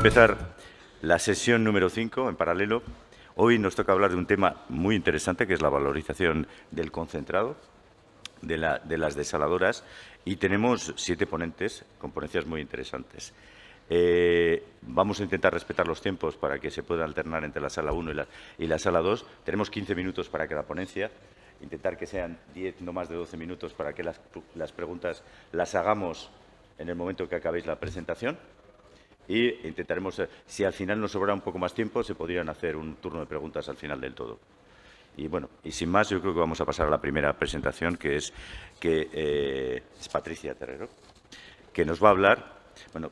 empezar la sesión número 5 en paralelo. Hoy nos toca hablar de un tema muy interesante, que es la valorización del concentrado de las desaladoras, y tenemos 7 ponentes con ponencias muy interesantes. Vamos a intentar respetar los tiempos para que se pueda alternar entre la sala 1 y la sala 2. Tenemos 15 minutos para cada ponencia. Intentar que sean 10, no más de 12 minutos, para que las preguntas las hagamos en el momento que acabéis la presentación. Y intentaremos, si al final nos sobra un poco más tiempo, se podrían hacer un turno de preguntas al final del todo. Y bueno, y sin más, yo creo que vamos a pasar a la primera presentación, que es Patricia Terrero, que nos va a hablar, bueno,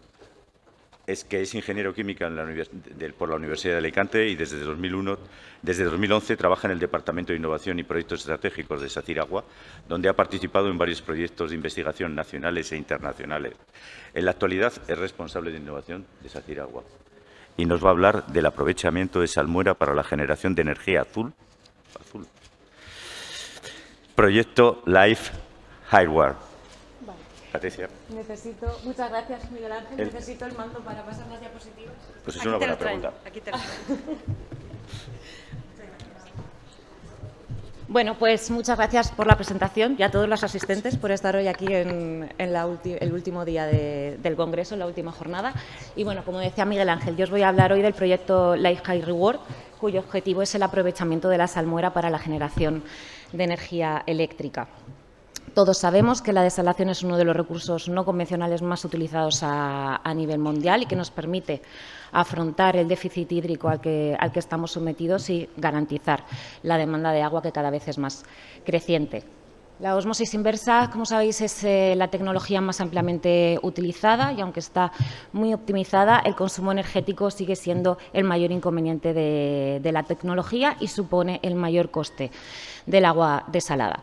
es ingeniero químico por la Universidad de Alicante y desde 2011 trabaja en el Departamento de Innovación y Proyectos Estratégicos de SACIR Agua, donde ha participado en varios proyectos de investigación nacionales e internacionales. En la actualidad es responsable de innovación de SACIR Agua y nos va a hablar del aprovechamiento de salmuera para la generación de energía azul. Proyecto Life Hardware. Patricia. Muchas gracias, Miguel Ángel. Necesito el mando para pasar las diapositivas. Pues es una buena pregunta. Aquí te lo traen. Bueno, pues muchas gracias por la presentación y a todos los asistentes por estar hoy aquí en el último día del Congreso, en la última jornada. Y bueno, como decía Miguel Ángel, yo os voy a hablar hoy del proyecto Life High Reward, cuyo objetivo es el aprovechamiento de la salmuera para la generación de energía eléctrica. Todos sabemos que la desalación es uno de los recursos no convencionales más utilizados a nivel mundial y que nos permite afrontar el déficit hídrico al que estamos sometidos y garantizar la demanda de agua, que cada vez es más creciente. La ósmosis inversa, como sabéis, es la tecnología más ampliamente utilizada y, aunque está muy optimizada, el consumo energético sigue siendo el mayor inconveniente de la tecnología y supone el mayor coste del agua desalada.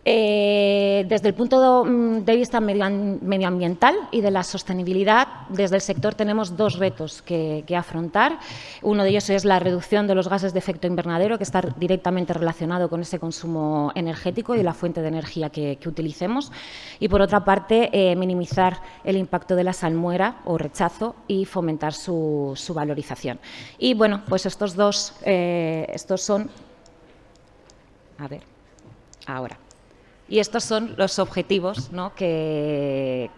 Desde el punto de vista medioambiental y de la sostenibilidad, desde el sector tenemos 2 retos que afrontar. Uno de ellos es la reducción de los gases de efecto invernadero, que está directamente relacionado con ese consumo energético y la fuente de energía que utilicemos. Y, por otra parte, minimizar el impacto de la salmuera o rechazo y fomentar su valorización. Y, bueno, pues estos son... A ver, ahora. Y estos son los objetivos, ¿no?, que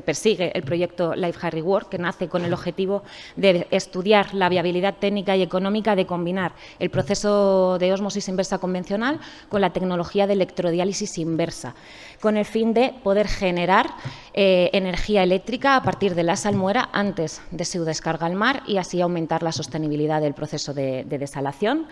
persigue el proyecto Life High Reward, que nace con el objetivo de estudiar la viabilidad técnica y económica de combinar el proceso de ósmosis inversa convencional con la tecnología de electrodiálisis inversa, con el fin de poder generar energía eléctrica a partir de la salmuera antes de su descarga al mar y así aumentar la sostenibilidad del proceso de desalación.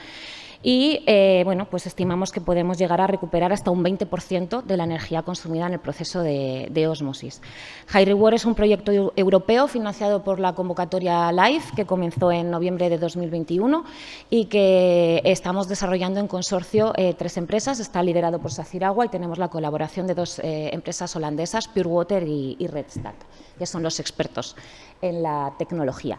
Y, bueno, pues estimamos que podemos llegar a recuperar hasta un 20% de la energía consumida en el proceso de ósmosis. High Reward es un proyecto europeo financiado por la convocatoria LIFE, que comenzó en noviembre de 2021 y que estamos desarrollando en consorcio 3 empresas. Está liderado por SACIR Agua y tenemos la colaboración de 2 empresas holandesas, Pure Water y Redstack, que son los expertos en la tecnología.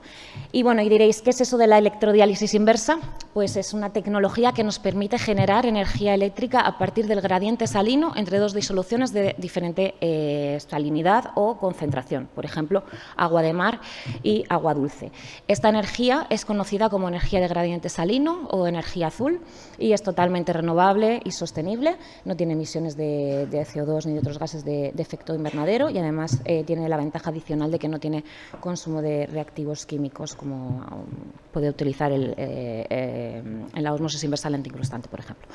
Y, bueno, y diréis, ¿qué es eso de la electrodiálisis inversa? Pues es una tecnología que nos permite generar energía eléctrica a partir del gradiente salino entre 2 disoluciones de diferente salinidad o concentración, por ejemplo, agua de mar y agua dulce. Esta energía es conocida como energía de gradiente salino o energía azul y es totalmente renovable y sostenible, no tiene emisiones de CO2 ni de otros gases de efecto invernadero y, además, tiene la ventaja adicional de que no tiene consumo de reactivos químicos como puede utilizar en la ósmosis inversa al antiincrustante, por ejemplo.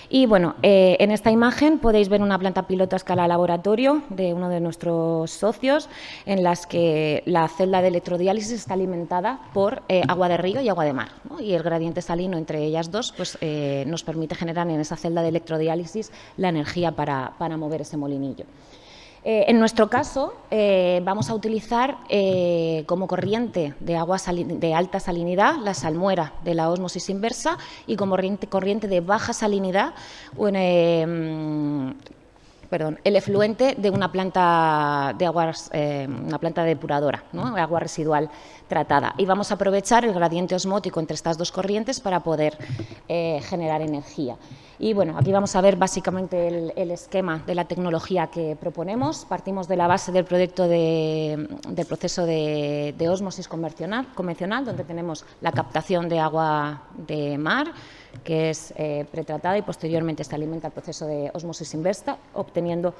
Y, bueno, en esta imagen podéis ver una planta piloto a escala laboratorio de uno de nuestros socios, en las que la celda de electrodiálisis está alimentada por agua de río y agua de mar, ¿no? Y el gradiente salino entre ellas dos, pues, nos permite generar en esa celda de electrodiálisis la energía para mover ese molinillo. En nuestro caso, vamos a utilizar como corriente de agua de alta salinidad la salmuera de la ósmosis inversa y como corriente de baja salinidad el efluente de una planta de aguas, una planta depuradora, ¿no? Agua residual tratada. Y vamos a aprovechar el gradiente osmótico entre estas dos corrientes para poder generar energía. Y bueno, aquí vamos a ver básicamente el esquema de la tecnología que proponemos. Partimos de la base del proyecto del proceso de ósmosis convencional, donde tenemos la captación de agua de mar, que es pretratada y posteriormente se alimenta el proceso de ósmosis inversa, obteniendo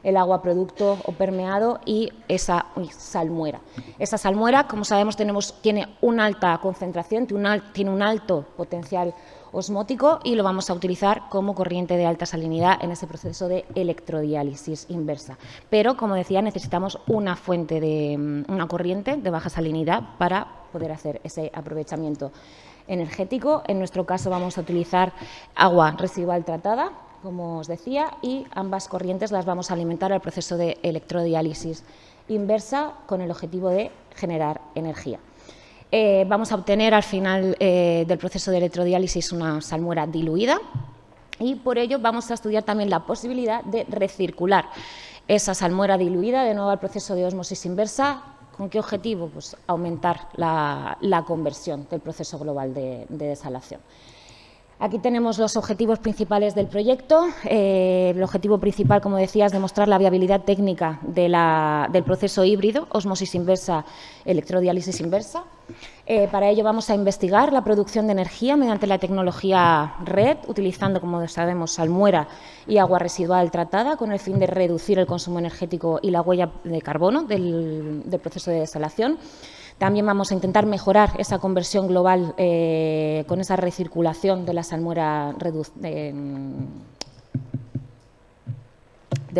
el agua producto o permeado y esa salmuera. Esa salmuera, como sabemos, tiene una alta concentración, tiene un alto potencial osmótico y lo vamos a utilizar como corriente de alta salinidad en ese proceso de electrodiálisis inversa. Pero, como decía, necesitamos una corriente de baja salinidad para poder hacer ese aprovechamiento energético. En nuestro caso vamos a utilizar agua residual tratada, como os decía, y ambas corrientes las vamos a alimentar al proceso de electrodiálisis inversa con el objetivo de generar energía. Vamos a obtener al final del proceso de electrodiálisis una salmuera diluida y por ello vamos a estudiar también la posibilidad de recircular esa salmuera diluida de nuevo al proceso de ósmosis inversa. ¿Con qué objetivo? Pues aumentar la conversión del proceso global de desalación. Aquí tenemos los objetivos principales del proyecto. El objetivo principal, como decía, es demostrar la viabilidad técnica del proceso híbrido, ósmosis inversa, electrodiálisis inversa. Para ello vamos a investigar la producción de energía mediante la tecnología RED, utilizando, como sabemos, salmuera y agua residual tratada, con el fin de reducir el consumo energético y la huella de carbono del proceso de desalación. También vamos a intentar mejorar esa conversión global con esa recirculación de la salmuera de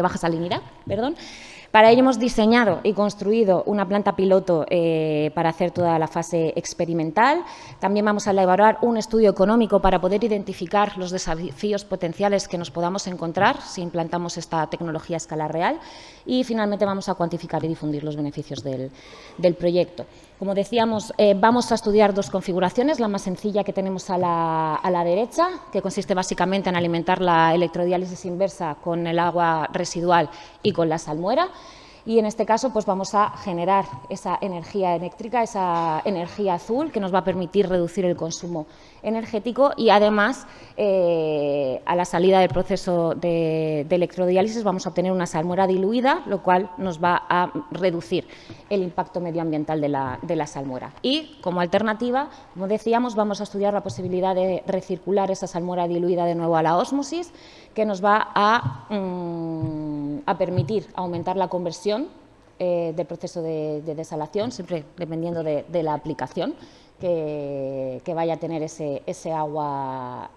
baja salinidad. Para ello hemos diseñado y construido una planta piloto para hacer toda la fase experimental. También vamos a elaborar un estudio económico para poder identificar los desafíos potenciales que nos podamos encontrar si implantamos esta tecnología a escala real. Y finalmente vamos a cuantificar y difundir los beneficios del proyecto. Como decíamos, vamos a estudiar dos configuraciones, la más sencilla que tenemos a la derecha, que consiste básicamente en alimentar la electrodiálisis inversa con el agua residual y con la salmuera. Y en este caso pues vamos a generar esa energía eléctrica, esa energía azul que nos va a permitir reducir el consumo energético y además a la salida del proceso de electrodiálisis vamos a obtener una salmuera diluida, lo cual nos va a reducir el impacto medioambiental de la salmuera. Y como alternativa, como decíamos, vamos a estudiar la posibilidad de recircular esa salmuera diluida de nuevo a la ósmosis, que nos va a permitir aumentar la conversión del proceso de desalación, siempre dependiendo de la aplicación que vaya a tener ese agua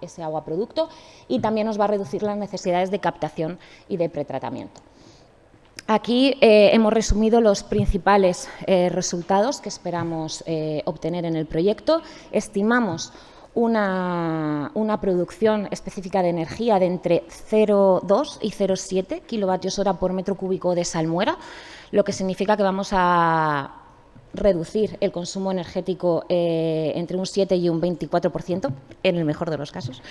producto, y también nos va a reducir las necesidades de captación y de pretratamiento. Aquí hemos resumido los principales resultados que esperamos obtener en el proyecto. Estimamos una producción específica de energía de entre 0,2 y 0,7 kWh por metro cúbico de salmuera, lo que significa que vamos a reducir el consumo energético entre un 7 y un 24%, en el mejor de los casos.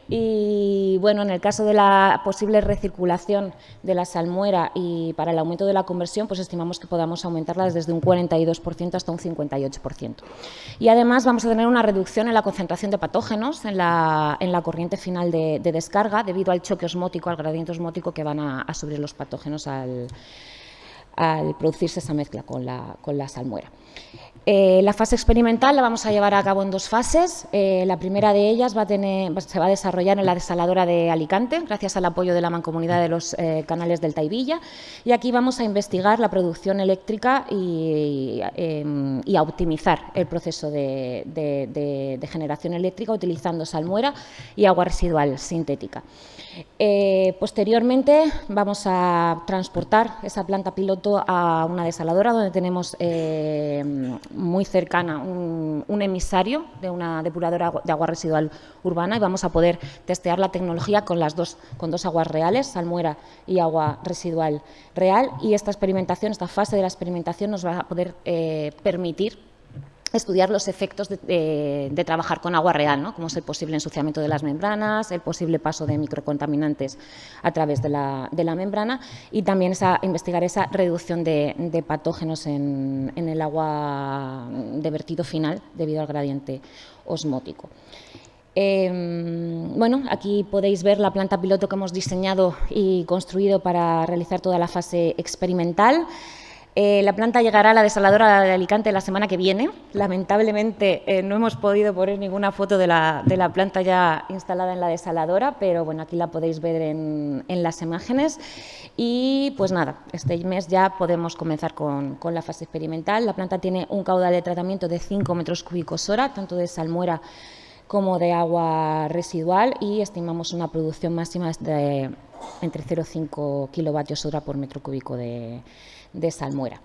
Y bueno, en el caso de la posible recirculación de la salmuera y para el aumento de la conversión, pues estimamos que podamos aumentarla desde un 42% hasta un 58%. Y además vamos a tener una reducción en la concentración de patógenos en la corriente final de descarga, debido al choque osmótico, al gradiente osmótico que van a subir los patógenos al producirse esa mezcla con la salmuera. La fase experimental la vamos a llevar a cabo en dos fases. La primera de ellas se va a desarrollar en la desaladora de Alicante, gracias al apoyo de la Mancomunidad de los Canales del Taivilla, y aquí vamos a investigar la producción eléctrica y a optimizar el proceso de generación eléctrica utilizando salmuera y agua residual sintética. Posteriormente vamos a transportar esa planta piloto a una desaladora donde tenemos muy cercana un emisario de una depuradora de agua residual urbana, y vamos a poder testear la tecnología con dos aguas reales, salmuera y agua residual real, y esta fase de la experimentación nos va a poder permitir estudiar los efectos de trabajar con agua real, ¿no? Como es el posible ensuciamiento de las membranas, el posible paso de microcontaminantes a través de la membrana y también investigar esa reducción de patógenos en el agua de vertido final debido al gradiente osmótico. Bueno, aquí podéis ver la planta piloto que hemos diseñado y construido para realizar toda la fase experimental. La planta llegará a la desaladora de Alicante la semana que viene. Lamentablemente no hemos podido poner ninguna foto de la planta ya instalada en la desaladora, pero bueno, aquí la podéis ver en las imágenes. Y pues nada, este mes ya podemos comenzar con la fase experimental. La planta tiene un caudal de tratamiento de 5 metros cúbicos hora, tanto de salmuera como de agua residual, y estimamos una producción máxima de entre 0,5 kilovatios hora por metro cúbico de salmuera.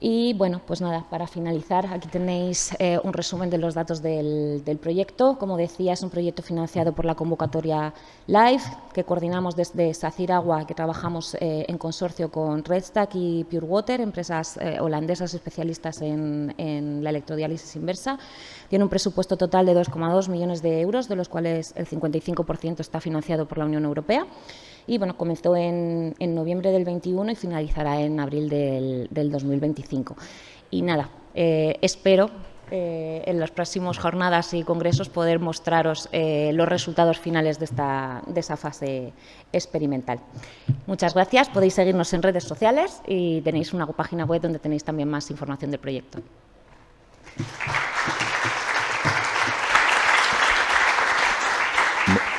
Y bueno, pues nada, para finalizar, aquí tenéis un resumen de los datos del proyecto. Como decía, es un proyecto financiado por la convocatoria LIFE, que coordinamos desde SACIR Agua, que trabajamos en consorcio con Redstack y Pure Water, empresas holandesas especialistas en la electrodiálisis inversa. Tiene un presupuesto total de 2,2 millones de euros, de los cuales el 55% está financiado por la Unión Europea. Y bueno, comenzó en noviembre del 21 y finalizará en abril del 2025. Y nada, espero en las próximas jornadas y congresos poder mostraros los resultados finales de esa fase experimental. Muchas gracias. Podéis seguirnos en redes sociales y tenéis una página web donde tenéis también más información del proyecto.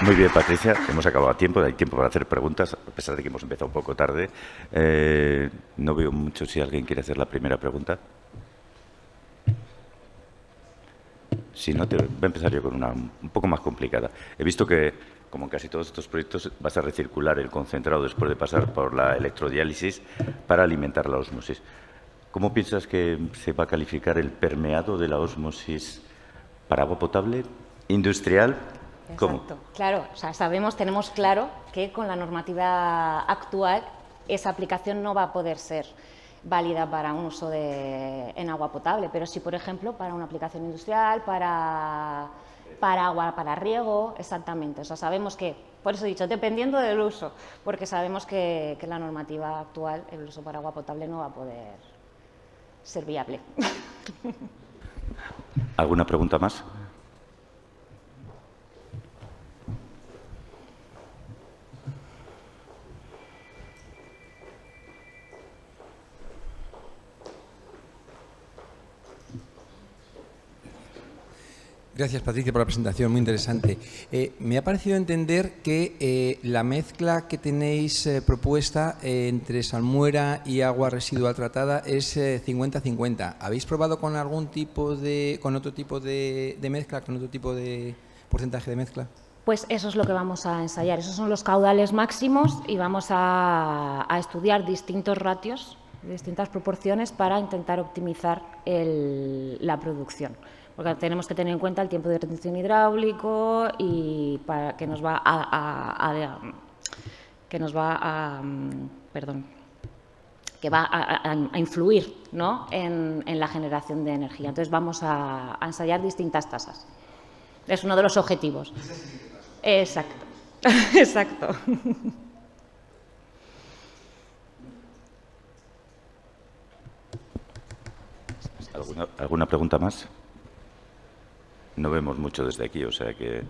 Muy bien, Patricia, hemos acabado a tiempo, hay tiempo para hacer preguntas, a pesar de que hemos empezado un poco tarde. No veo mucho si alguien quiere hacer la primera pregunta. Si no, voy a empezar yo con una un poco más complicada. He visto que, como en casi todos estos proyectos, vas a recircular el concentrado después de pasar por la electrodiálisis para alimentar la ósmosis. ¿Cómo piensas que se va a calificar el permeado de la ósmosis para agua potable, industrial? ¿Cómo? Exacto. Claro, o sea, tenemos claro que con la normativa actual esa aplicación no va a poder ser válida para un uso en agua potable, pero sí, por ejemplo, para una aplicación industrial, para agua, para riego, exactamente. O sea, sabemos que, por eso he dicho, dependiendo del uso, porque sabemos que la normativa actual, el uso para agua potable no va a poder ser viable. ¿Alguna pregunta más? Gracias, Patricia, por la presentación, muy interesante. Me ha parecido entender que la mezcla que tenéis propuesta entre salmuera y agua residual tratada es 50-50. ¿Habéis probado con otro tipo de mezcla, con otro tipo de porcentaje de mezcla? Pues eso es lo que vamos a ensayar. Esos son los caudales máximos y vamos a estudiar distintos ratios, distintas proporciones para intentar optimizar la producción. Porque tenemos que tener en cuenta el tiempo de retención hidráulico y que nos va a influir, ¿no?, en la generación de energía. Entonces vamos a ensayar distintas tasas. Es uno de los objetivos. Exacto. Exacto. ¿Alguna pregunta más? No vemos mucho desde aquí, o sea que...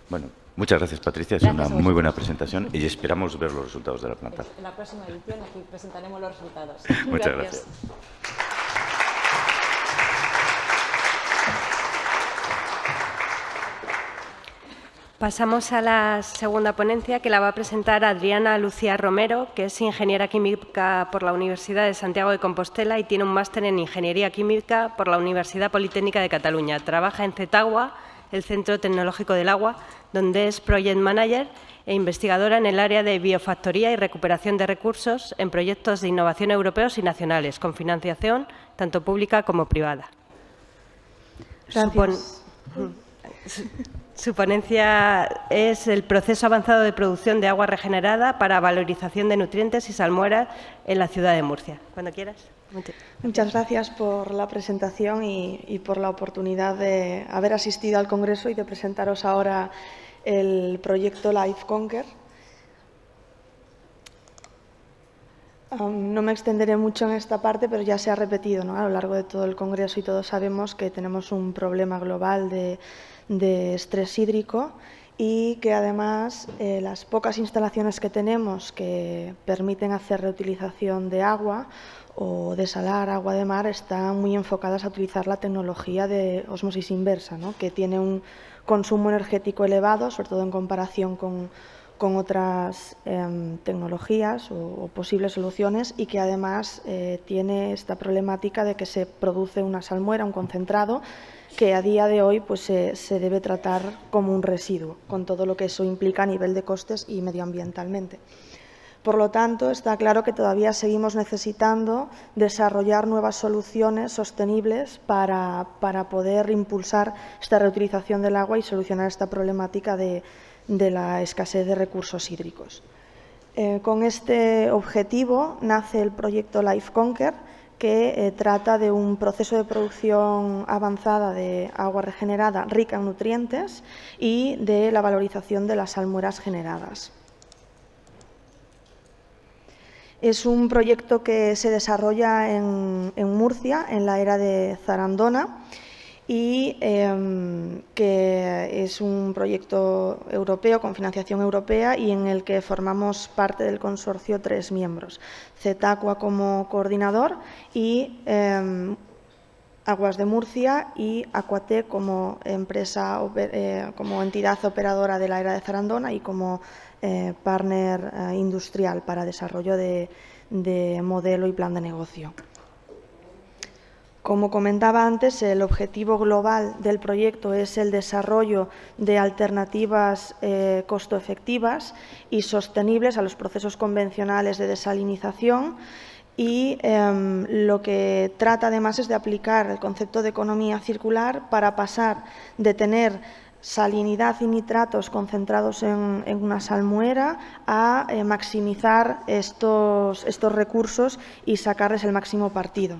Bueno, muchas gracias, Patricia. Es una muy buena presentación y esperamos ver los resultados de la planta. En la próxima edición aquí presentaremos los resultados. Muchas gracias. Pasamos a la segunda ponencia, que la va a presentar Adriana Lucía Romero, que es ingeniera química por la Universidad de Santiago de Compostela y tiene un máster en Ingeniería Química por la Universidad Politécnica de Cataluña. Trabaja en CETAGUA, el Centro Tecnológico del Agua, donde es Project Manager e investigadora en el área de biofactoría y recuperación de recursos en proyectos de innovación europeos y nacionales, con financiación tanto pública como privada. Gracias. Su ponencia es el proceso avanzado de producción de agua regenerada para valorización de nutrientes y salmuera en la ciudad de Murcia. Cuando quieras. Muchas gracias por la presentación y por la oportunidad de haber asistido al Congreso y de presentaros ahora el proyecto Life Conquer. No me extenderé mucho en esta parte, pero ya se ha repetido, ¿no?, a lo largo de todo el Congreso, y todos sabemos que tenemos un problema global de estrés hídrico y que además las pocas instalaciones que tenemos que permiten hacer reutilización de agua o desalar agua de mar están muy enfocadas a utilizar la tecnología de ósmosis inversa, ¿no?, que tiene un consumo energético elevado, sobre todo en comparación con otras tecnologías o posibles soluciones, y que además tiene esta problemática de que se produce una salmuera, un concentrado, que a día de hoy pues, se debe tratar como un residuo, con todo lo que eso implica a nivel de costes y medioambientalmente. Por lo tanto, está claro que todavía seguimos necesitando desarrollar nuevas soluciones sostenibles para poder impulsar esta reutilización del agua y solucionar esta problemática de la escasez de recursos hídricos. Con este objetivo nace el proyecto Life Conquer, que trata de un proceso de producción avanzada de agua regenerada rica en nutrientes y de la valorización de las salmueras generadas. Es un proyecto que se desarrolla en Murcia, en la era de Zarandona, y que es un proyecto europeo, con financiación europea, y en el que formamos parte del consorcio 3 miembros. Zetaqua como coordinador y Aguas de Murcia y Aquatec como empresa, como entidad operadora de la era de Zarandona y como partner industrial para desarrollo de modelo y plan de negocio. Como comentaba antes, el objetivo global del proyecto es el desarrollo de alternativas costo-efectivas y sostenibles a los procesos convencionales de desalinización, y lo que trata además es de aplicar el concepto de economía circular para pasar de tener salinidad y nitratos concentrados en una salmuera a maximizar estos recursos y sacarles el máximo partido.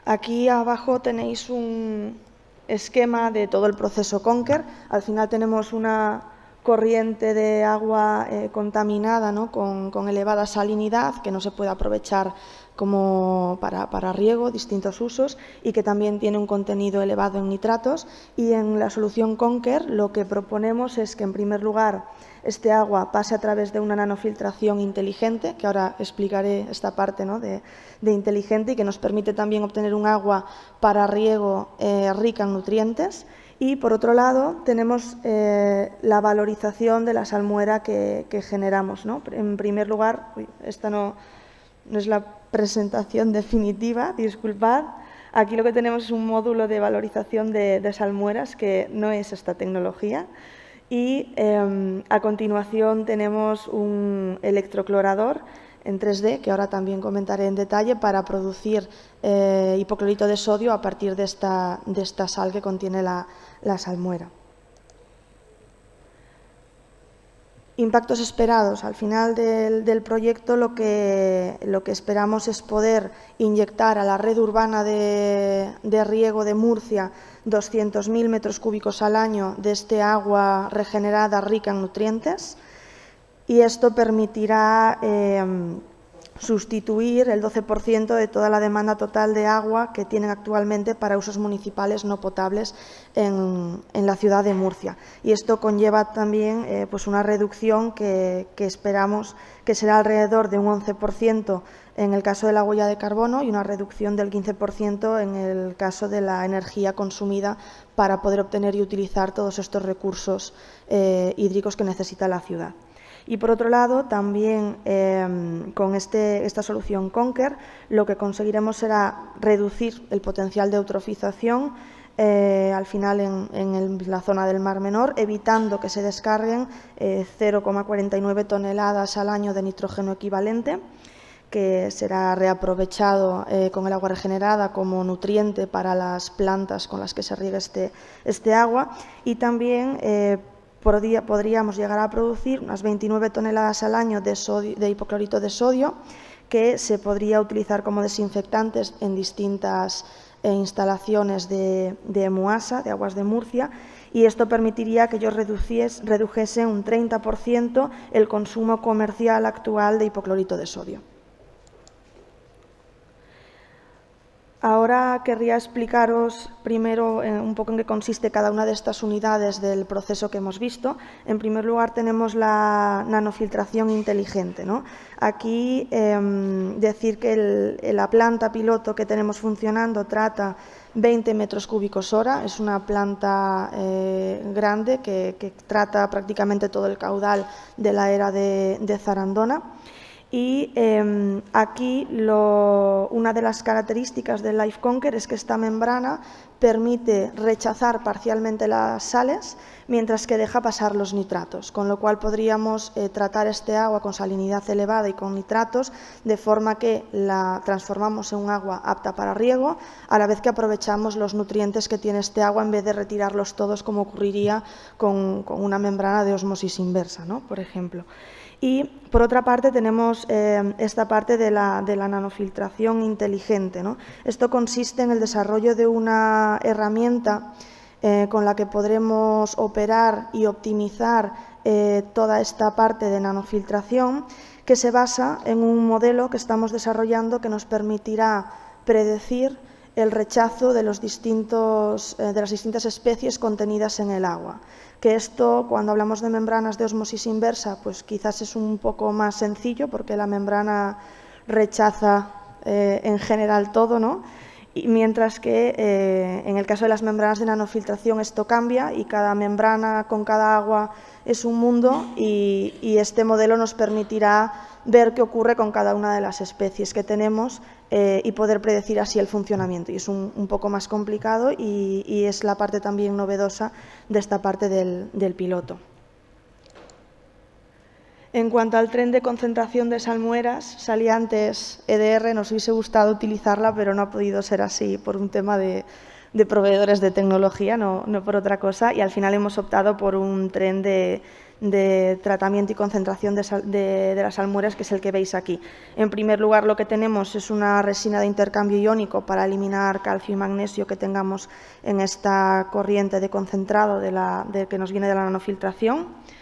Aquí abajo tenéis un esquema de todo el proceso Conquer. Al final tenemos una corriente de agua contaminada, ¿no?, con elevada salinidad, que no se puede aprovechar como para riego, distintos usos, y que también tiene un contenido elevado en nitratos. Y en la solución Conquer lo que proponemos es que, en primer lugar, este agua pase a través de una nanofiltración inteligente, que ahora explicaré esta parte, ¿no?, de inteligente, y que nos permite también obtener un agua para riego rica en nutrientes. Y, por otro lado, tenemos la valorización de la salmuera que generamos, ¿no? En primer lugar, esta no es la presentación definitiva, disculpad. Aquí lo que tenemos es un módulo de valorización de salmueras, que no es esta tecnología. Y a continuación tenemos un electroclorador en 3D, que ahora también comentaré en detalle, para producir hipoclorito de sodio a partir de esta sal que contiene la salmuera. Impactos esperados. Al final del proyecto lo que esperamos es poder inyectar a la red urbana de riego de Murcia 200.000 metros cúbicos al año de este agua regenerada rica en nutrientes, y esto permitirá sustituir el 12% de toda la demanda total de agua que tienen actualmente para usos municipales no potables en la ciudad de Murcia. Y esto conlleva también pues una reducción que esperamos que será alrededor de un 11% en el caso de la huella de carbono y una reducción del 15% en el caso de la energía consumida para poder obtener y utilizar todos estos recursos hídricos que necesita la ciudad. Y, por otro lado, también con esta solución Conquer lo que conseguiremos será reducir el potencial de eutrofización al final en la zona del Mar Menor, evitando que se descarguen 0,49 toneladas al año de nitrógeno equivalente, que será reaprovechado con el agua regenerada como nutriente para las plantas con las que se riega este agua. Y también podríamos llegar a producir unas 29 toneladas al año de hipoclorito de sodio, que se podría utilizar como desinfectantes en distintas instalaciones de EMUASA, de Aguas de Murcia, y esto permitiría que ellos redujesen un 30% el consumo comercial actual de hipoclorito de sodio. Ahora querría explicaros primero un poco en qué consiste cada una de estas unidades del proceso que hemos visto. En primer lugar tenemos la nanofiltración inteligente, ¿no? Aquí decir que la planta piloto que tenemos funcionando trata 20 metros cúbicos hora, es una planta grande que trata prácticamente todo el caudal de la era de Zarandona. Y aquí una de las características del Life Conquer es que esta membrana permite rechazar parcialmente las sales, mientras que deja pasar los nitratos, con lo cual podríamos tratar este agua con salinidad elevada y con nitratos, de forma que la transformamos en un agua apta para riego, a la vez que aprovechamos los nutrientes que tiene este agua en vez de retirarlos todos, como ocurriría con una membrana de ósmosis inversa, ¿no? Por ejemplo. Y, por otra parte, tenemos esta parte de la nanofiltración inteligente, ¿no? Esto consiste en el desarrollo de una herramienta con la que podremos operar y optimizar toda esta parte de nanofiltración, que se basa en un modelo que estamos desarrollando que nos permitirá predecir el rechazo de las distintas especies contenidas en el agua. Que esto, cuando hablamos de membranas de ósmosis inversa, pues quizás es un poco más sencillo, porque la membrana rechaza en general todo, ¿no? Y mientras que en el caso de las membranas de nanofiltración esto cambia, y cada membrana con cada agua es un mundo, y este modelo nos permitirá ver qué ocurre con cada una de las especies que tenemos y poder predecir así el funcionamiento. Y es un poco más complicado, y es la parte también novedosa de esta parte del piloto. En cuanto al tren de concentración de salmueras, salía antes EDR, nos hubiese gustado utilizarla, pero no ha podido ser así por un tema de proveedores de tecnología, no por otra cosa, y al final hemos optado por un tren de tratamiento y concentración de las salmueras, que es el que veis aquí. En primer lugar, lo que tenemos es una resina de intercambio iónico para eliminar calcio y magnesio que tengamos en esta corriente de concentrado que nos viene de la nanofiltración.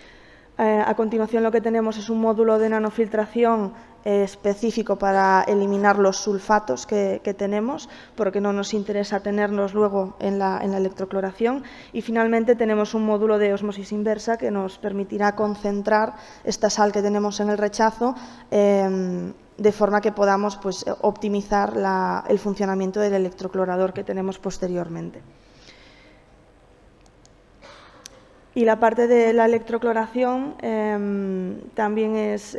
A continuación, lo que tenemos es un módulo de nanofiltración específico para eliminar los sulfatos que tenemos, porque no nos interesa tenerlos luego en la electrocloración. Y finalmente tenemos un módulo de ósmosis inversa que nos permitirá concentrar esta sal que tenemos en el rechazo, de forma que podamos, pues, optimizar el funcionamiento del electroclorador que tenemos posteriormente. Y la parte de la electrocloración también es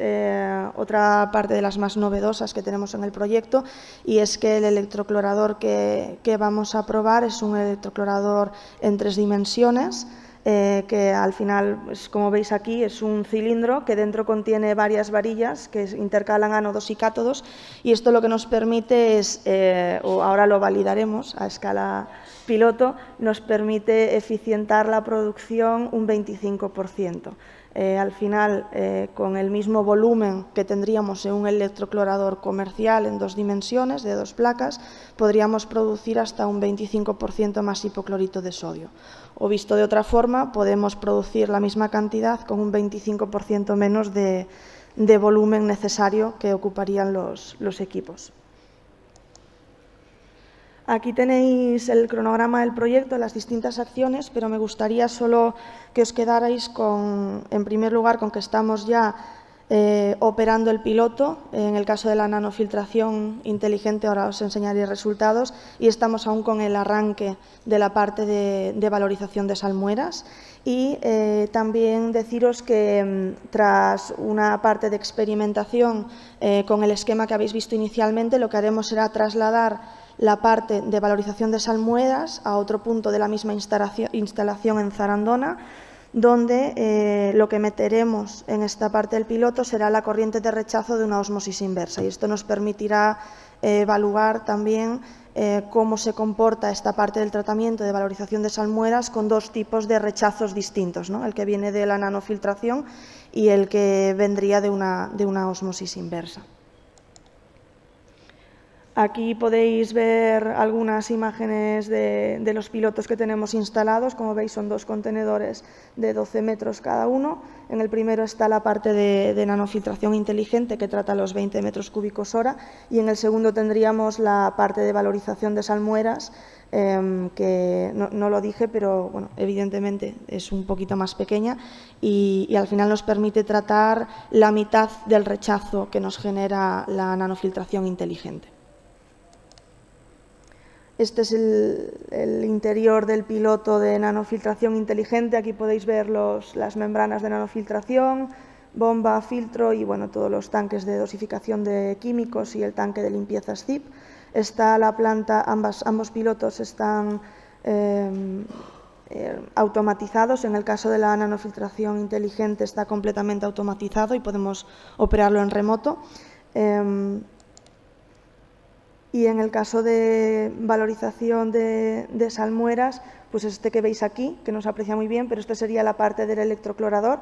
otra parte de las más novedosas que tenemos en el proyecto, y es que el electroclorador que vamos a probar es un electroclorador en 3 dimensiones, que al final, pues, como veis aquí, es un cilindro que dentro contiene varias varillas que intercalan ánodos y cátodos, y esto lo que nos permite es, o ahora lo validaremos a escala piloto, nos permite eficientar la producción un 25%. Al final, con el mismo volumen que tendríamos en un electroclorador comercial en 2 dimensiones, de 2 placas, podríamos producir hasta un 25% más hipoclorito de sodio. O visto de otra forma, podemos producir la misma cantidad con un 25% menos de volumen necesario que ocuparían los equipos. Aquí tenéis el cronograma del proyecto, las distintas acciones, pero me gustaría solo que os quedarais en primer lugar, con que estamos ya operando el piloto. En el caso de la nanofiltración inteligente, ahora os enseñaré resultados, y estamos aún con el arranque de la parte de valorización de salmueras. Y también deciros que tras una parte de experimentación con el esquema que habéis visto inicialmente, lo que haremos será trasladar la parte de valorización de salmueras a otro punto de la misma instalación en Zarandona, donde lo que meteremos en esta parte del piloto será la corriente de rechazo de una ósmosis inversa, y esto nos permitirá evaluar también cómo se comporta esta parte del tratamiento de valorización de salmueras con 2 tipos de rechazos distintos, ¿no? El que viene de la nanofiltración y el que vendría de una ósmosis inversa. Aquí podéis ver algunas imágenes de los pilotos que tenemos instalados. Como veis, son 2 contenedores de 12 metros cada uno. En el primero está la parte de nanofiltración inteligente, que trata los 20 metros cúbicos hora, y en el segundo tendríamos la parte de valorización de salmueras, que no lo dije, pero bueno, evidentemente es un poquito más pequeña y al final nos permite tratar la mitad del rechazo que nos genera la nanofiltración inteligente. Este es el interior del piloto de nanofiltración inteligente. Aquí podéis ver las membranas de nanofiltración, bomba, filtro y bueno, todos los tanques de dosificación de químicos y el tanque de limpieza SCIP. Está la planta, ambos pilotos están automatizados. En el caso de la nanofiltración inteligente está completamente automatizado y podemos operarlo en remoto. Y en el caso de valorización de salmueras, pues este que veis aquí, que no se aprecia muy bien, pero este sería la parte del electroclorador.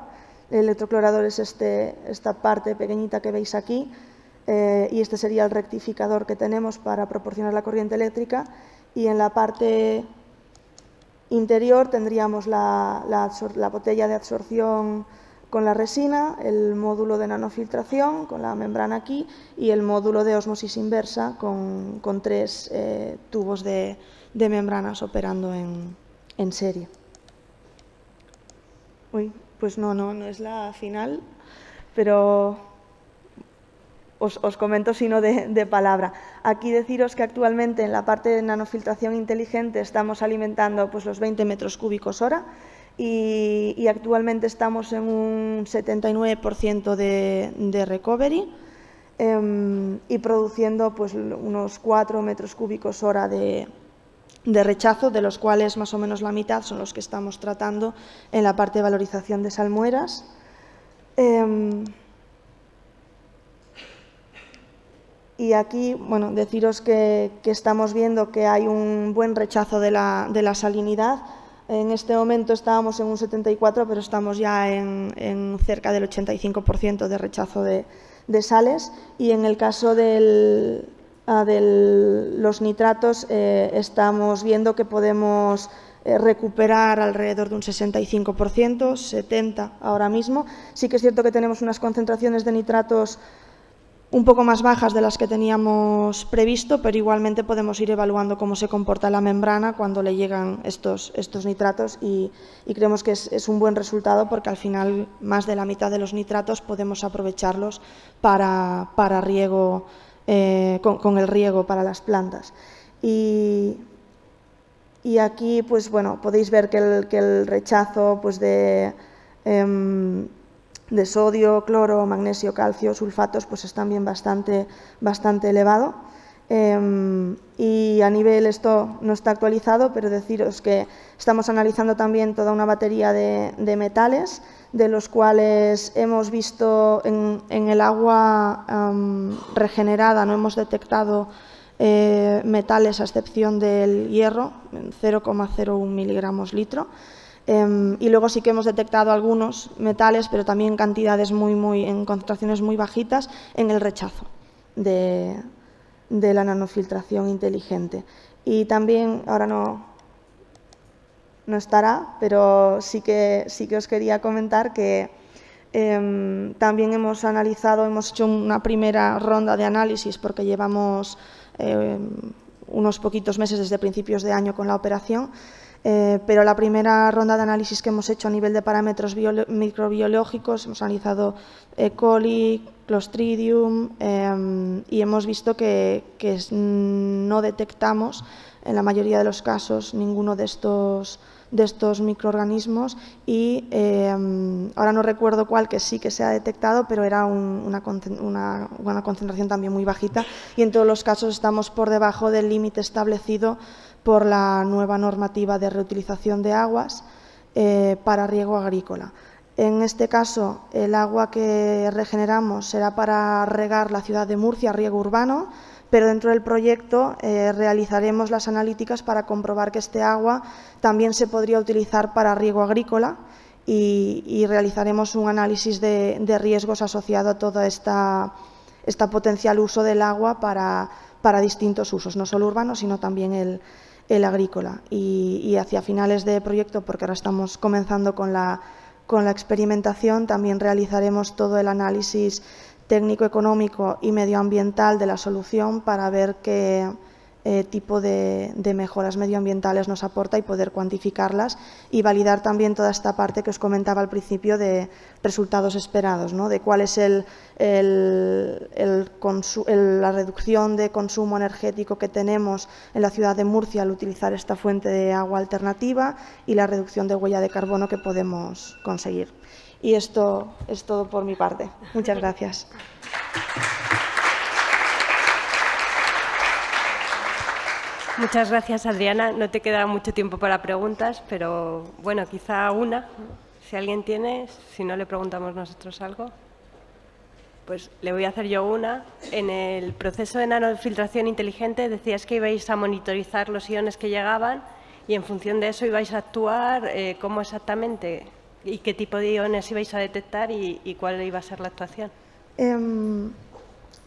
El electroclorador es esta parte pequeñita que veis aquí, y este sería el rectificador que tenemos para proporcionar la corriente eléctrica. Y en la parte interior tendríamos la botella de absorción con la resina, el módulo de nanofiltración con la membrana aquí y el módulo de ósmosis inversa con 3 tubos de membranas operando en serie. Uy, pues no es la final, pero os comento sino de palabra. Aquí deciros que actualmente en la parte de nanofiltración inteligente estamos alimentando pues, los 20 metros cúbicos hora, y actualmente estamos en un 79% de recovery y produciendo pues, unos 4 metros cúbicos hora de rechazo, de los cuales más o menos la mitad son los que estamos tratando en la parte de valorización de salmueras. Y aquí, bueno, deciros que estamos viendo que hay un buen rechazo de la salinidad. En este momento estábamos en un 74%, pero estamos ya en cerca del 85% de rechazo de sales. Y en el caso de los nitratos, estamos viendo que podemos recuperar alrededor de un 65%, 70% ahora mismo. Sí que es cierto que tenemos unas concentraciones de nitratos un poco más bajas de las que teníamos previsto, pero igualmente podemos ir evaluando cómo se comporta la membrana cuando le llegan estos nitratos y creemos que es un buen resultado porque al final más de la mitad de los nitratos podemos aprovecharlos para riego, con el riego para las plantas. Y aquí pues, bueno, podéis ver que el rechazo pues, de sodio, cloro, magnesio, calcio, sulfatos, pues es también bastante elevado. Y a nivel, esto no está actualizado, pero deciros que estamos analizando también toda una batería de metales, de los cuales hemos visto en el agua regenerada, no hemos detectado metales a excepción del hierro, 0,01 miligramos litro. Y luego sí que hemos detectado algunos metales, pero también cantidades en concentraciones muy bajitas en el rechazo de la nanofiltración inteligente. Y también, ahora no estará, pero sí que os quería comentar que también hemos hecho una primera ronda de análisis porque llevamos unos poquitos meses desde principios de año con la operación. Pero la primera ronda de análisis que hemos hecho a nivel de parámetros microbiológicos, hemos analizado E. coli, Clostridium y hemos visto que no detectamos en la mayoría de los casos ninguno de estos microorganismos y ahora no recuerdo cuál que sí que se ha detectado, pero era una concentración también muy bajita y en todos los casos estamos por debajo del límite establecido por la nueva normativa de reutilización de aguas para riego agrícola. En este caso, el agua que regeneramos será para regar la ciudad de Murcia, riego urbano, pero dentro del proyecto realizaremos las analíticas para comprobar que este agua también se podría utilizar para riego agrícola y realizaremos un análisis de riesgos asociado a toda esta potencial uso del agua para distintos usos, no solo urbanos, sino también el agrícola. Y hacia finales de proyecto, porque ahora estamos comenzando con la experimentación, también realizaremos todo el análisis técnico, económico y medioambiental de la solución para ver qué tipo de mejoras medioambientales nos aporta y poder cuantificarlas y validar también toda esta parte que os comentaba al principio de resultados esperados, ¿no? De cuál es la reducción de consumo energético que tenemos en la ciudad de Murcia al utilizar esta fuente de agua alternativa y la reducción de huella de carbono que podemos conseguir. Y esto es todo por mi parte. Muchas gracias. Muchas gracias, Adriana. No te queda mucho tiempo para preguntas, pero bueno, quizá una. Si alguien tiene, si no le preguntamos nosotros algo. Pues le voy a hacer yo una. En el proceso de nanofiltración inteligente decías que ibais a monitorizar los iones que llegaban y en función de eso ibais a actuar. ¿Cómo exactamente? ¿Y qué tipo de iones ibais a detectar y cuál iba a ser la actuación?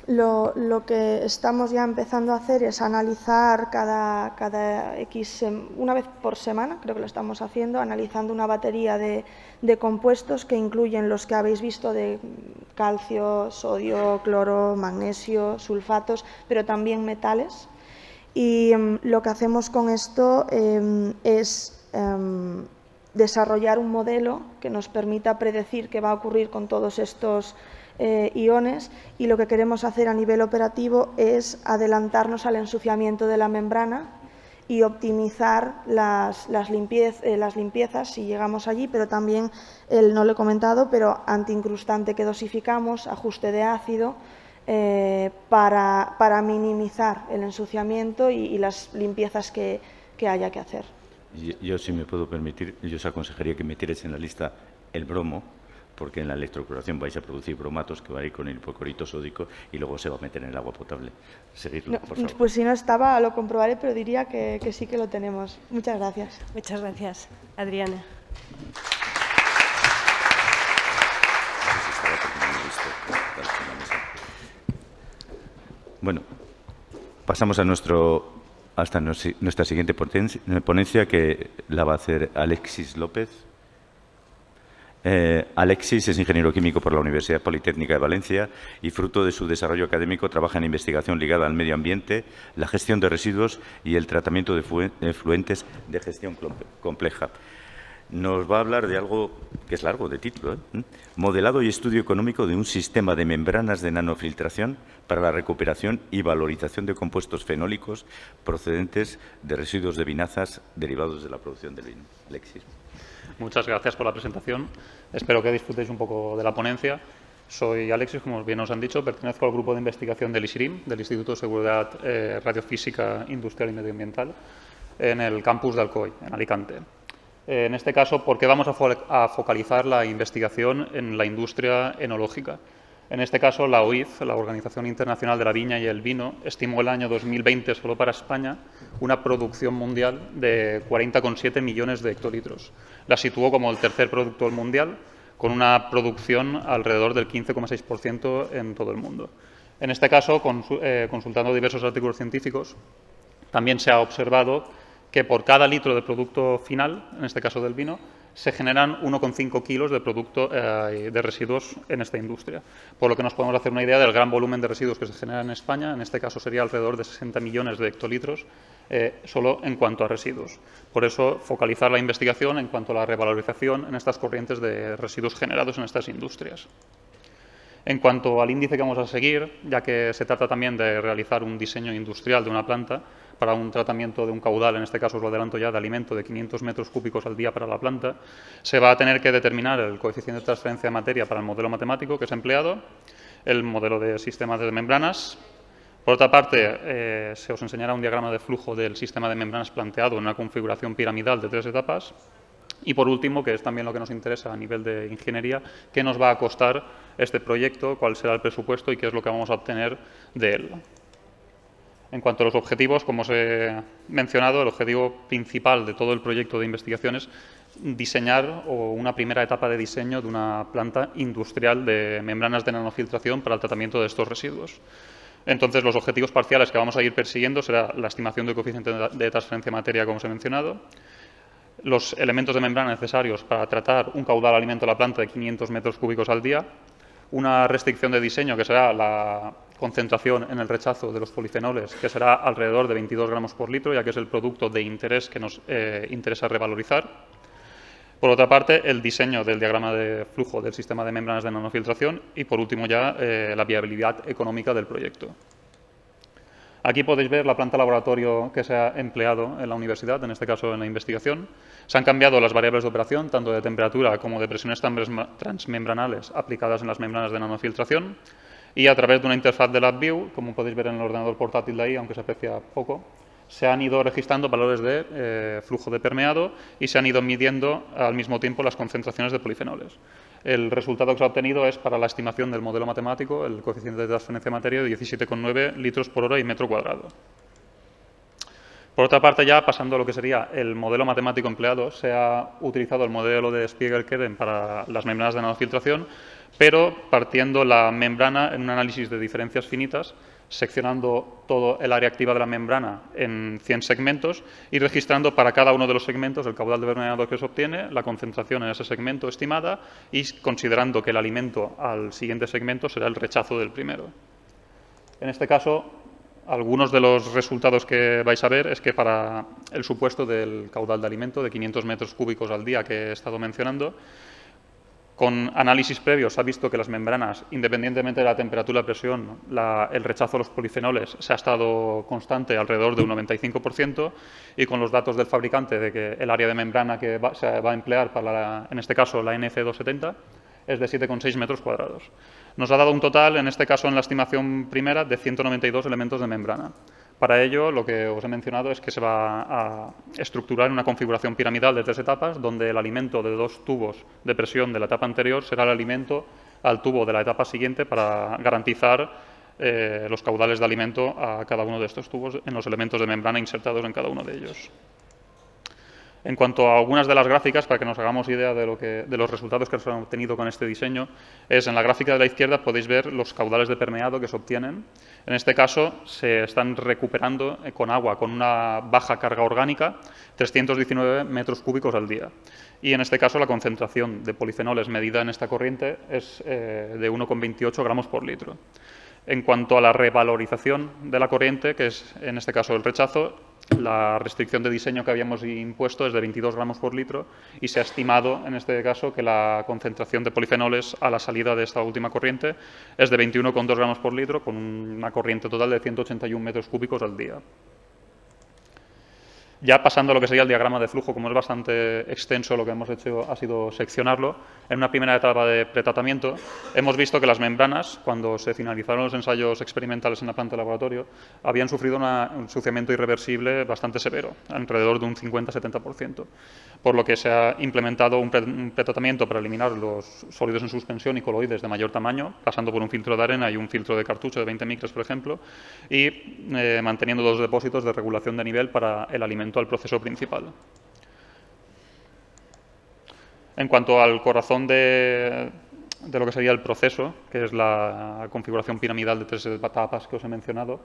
Lo que estamos ya empezando a hacer es analizar cada X, una vez por semana, creo que lo estamos haciendo, analizando una batería de compuestos que incluyen los que habéis visto de calcio, sodio, cloro, magnesio, sulfatos, pero también metales. Y lo que hacemos con esto es desarrollar un modelo que nos permita predecir qué va a ocurrir con todos estos iones, y lo que queremos hacer a nivel operativo es adelantarnos al ensuciamiento de la membrana y optimizar las limpiezas si llegamos allí, pero también, no lo he comentado, pero antiincrustante que dosificamos, ajuste de ácido, para minimizar el ensuciamiento y las limpiezas que haya que hacer. Yo, si me puedo permitir, yo os aconsejaría que metierais en la lista el bromo, porque en la electrocuración vais a producir bromatos que van a ir con el hipoclorito sódico y luego se va a meter en el agua potable. Seguidlo, por favor. Pues si no estaba, lo comprobaré, pero diría que sí que lo tenemos. Muchas gracias. Muchas gracias, Adriana. Bueno, pasamos a nuestra siguiente ponencia, que la va a hacer Alexis López. Alexis es ingeniero químico por la Universidad Politécnica de Valencia y, fruto de su desarrollo académico, trabaja en investigación ligada al medio ambiente, la gestión de residuos y el tratamiento de efluentes de gestión compleja. Nos va a hablar de algo que es largo de título, modelado y estudio económico de un sistema de membranas de nanofiltración para la recuperación y valorización de compuestos fenólicos procedentes de residuos de vinazas derivados de la producción del vino. Alexis. Muchas gracias por la presentación. Espero que disfrutéis un poco de la ponencia. Soy Alexis, como bien os han dicho, pertenezco al grupo de investigación del ISIRIM, del Instituto de Seguridad Radiofísica Industrial y Medioambiental, en el campus de Alcoy, en Alicante. En este caso, ¿por qué vamos a focalizar la investigación en la industria enológica? En este caso, la OIV, la Organización Internacional de la Viña y el Vino, estimó el año 2020 solo para España una producción mundial de 40,7 millones de hectolitros. La situó como el tercer productor mundial, con una producción alrededor del 15,6% en todo el mundo. En este caso, consultando diversos artículos científicos, también se ha observado que por cada litro de producto final, en este caso del vino, se generan 1,5 kilos de producto de residuos en esta industria. Por lo que nos podemos hacer una idea del gran volumen de residuos que se generan en España. En este caso sería alrededor de 60 millones de hectolitros solo en cuanto a residuos. Por eso, focalizar la investigación en cuanto a la revalorización en estas corrientes de residuos generados en estas industrias. En cuanto al índice que vamos a seguir, ya que se trata también de realizar un diseño industrial de una planta para un tratamiento de un caudal, en este caso os lo adelanto ya, de alimento de 500 metros cúbicos al día para la planta, se va a tener que determinar el coeficiente de transferencia de materia para el modelo matemático que es empleado, el modelo de sistemas de membranas. Por otra parte, se os enseñará un diagrama de flujo del sistema de membranas planteado en una configuración piramidal de 3 etapas. Y, por último, que es también lo que nos interesa a nivel de ingeniería, qué nos va a costar este proyecto, cuál será el presupuesto y qué es lo que vamos a obtener de él. En cuanto a los objetivos, como os he mencionado, el objetivo principal de todo el proyecto de investigaciones diseñar o una primera etapa de diseño de una planta industrial de membranas de nanofiltración para el tratamiento de estos residuos. Entonces, los objetivos parciales que vamos a ir persiguiendo será la estimación del coeficiente de transferencia de materia, como os he mencionado, los elementos de membrana necesarios para tratar un caudal de alimento de la planta de 500 metros cúbicos al día, una restricción de diseño que será la concentración en el rechazo de los polifenoles, que será alrededor de 22 gramos por litro, ya que es el producto de interés que nos interesa revalorizar. Por otra parte, el diseño del diagrama de flujo del sistema de membranas de nanofiltración y, por último, ya la viabilidad económica del proyecto. Aquí podéis ver la planta laboratorio que se ha empleado en la universidad, en este caso en la investigación. Se han cambiado las variables de operación, tanto de temperatura como de presiones transmembranales aplicadas en las membranas de nanofiltración. Y a través de una interfaz de LabVIEW, como podéis ver en el ordenador portátil de ahí, aunque se aprecia poco, se han ido registrando valores de flujo de permeado y se han ido midiendo al mismo tiempo las concentraciones de polifenoles. El resultado que se ha obtenido es, para la estimación del modelo matemático, el coeficiente de transferencia de materia de 17,9 litros por hora y metro cuadrado. Por otra parte, ya pasando a lo que sería el modelo matemático empleado, se ha utilizado el modelo de Spiegel-Keden para las membranas de nanofiltración, pero partiendo la membrana en un análisis de diferencias finitas, seccionando todo el área activa de la membrana en 100 segmentos y registrando para cada uno de los segmentos el caudal de permeado que se obtiene, la concentración en ese segmento estimada y considerando que el alimento al siguiente segmento será el rechazo del primero. En este caso, algunos de los resultados que vais a ver es que para el supuesto del caudal de alimento de 500 metros cúbicos al día que he estado mencionando, con análisis previos se ha visto que las membranas, independientemente de la temperatura y la presión, el rechazo de los polifenoles se ha estado constante alrededor de un 95%, y con los datos del fabricante de que el área de membrana que se va a emplear para, en este caso, la NF270, es de 7,6 metros cuadrados. Nos ha dado un total, en este caso en la estimación primera, de 192 elementos de membrana. Para ello, lo que os he mencionado es que se va a estructurar una configuración piramidal de 3 etapas, donde el alimento de 2 tubos de presión de la etapa anterior será el alimento al tubo de la etapa siguiente para garantizar los caudales de alimento a cada uno de estos tubos en los elementos de membrana insertados en cada uno de ellos. En cuanto a algunas de las gráficas, para que nos hagamos idea de los resultados que se han obtenido con este diseño, en la gráfica de la izquierda podéis ver los caudales de permeado que se obtienen. En este caso, se están recuperando con agua con una baja carga orgánica 319 metros cúbicos al día. Y en este caso, la concentración de polifenoles medida en esta corriente es de 1,28 gramos por litro. En cuanto a la revalorización de la corriente, que es en este caso el rechazo, la restricción de diseño que habíamos impuesto es de 22 gramos por litro y se ha estimado, en este caso, que la concentración de polifenoles a la salida de esta última corriente es de 21,2 gramos por litro, con una corriente total de 181 metros cúbicos al día. Ya pasando a lo que sería el diagrama de flujo, como es bastante extenso, lo que hemos hecho ha sido seccionarlo. En una primera etapa de pretratamiento hemos visto que las membranas, cuando se finalizaron los ensayos experimentales en la planta de laboratorio, habían sufrido un ensuciamiento irreversible bastante severo, alrededor de un 50-70%, por lo que se ha implementado un pretratamiento para eliminar los sólidos en suspensión y coloides de mayor tamaño, pasando por un filtro de arena y un filtro de cartucho de 20 micras, por ejemplo, y manteniendo 2 depósitos de regulación de nivel para el alimento al proceso principal. En cuanto al corazón de lo que sería el proceso, que es la configuración piramidal de 3 etapas que os he mencionado,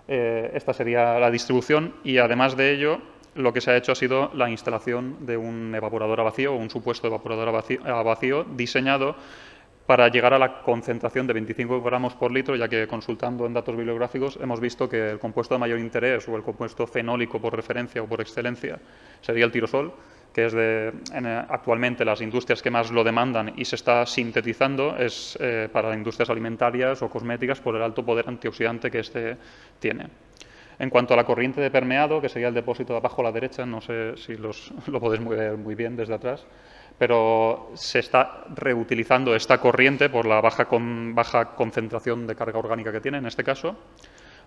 esta sería la distribución y, además de ello, lo que se ha hecho ha sido la instalación de un evaporador a vacío o un supuesto evaporador a vacío diseñado para llegar a la concentración de 25 gramos por litro, ya que consultando en datos bibliográficos hemos visto que el compuesto de mayor interés o el compuesto fenólico por referencia o por excelencia sería el tirosol, que es actualmente las industrias que más lo demandan y se está sintetizando es para industrias alimentarias o cosméticas por el alto poder antioxidante que este tiene. En cuanto a la corriente de permeado, que sería el depósito de abajo a la derecha, no sé si lo podéis ver muy bien desde atrás, pero se está reutilizando esta corriente por la baja concentración de carga orgánica que tiene, en este caso,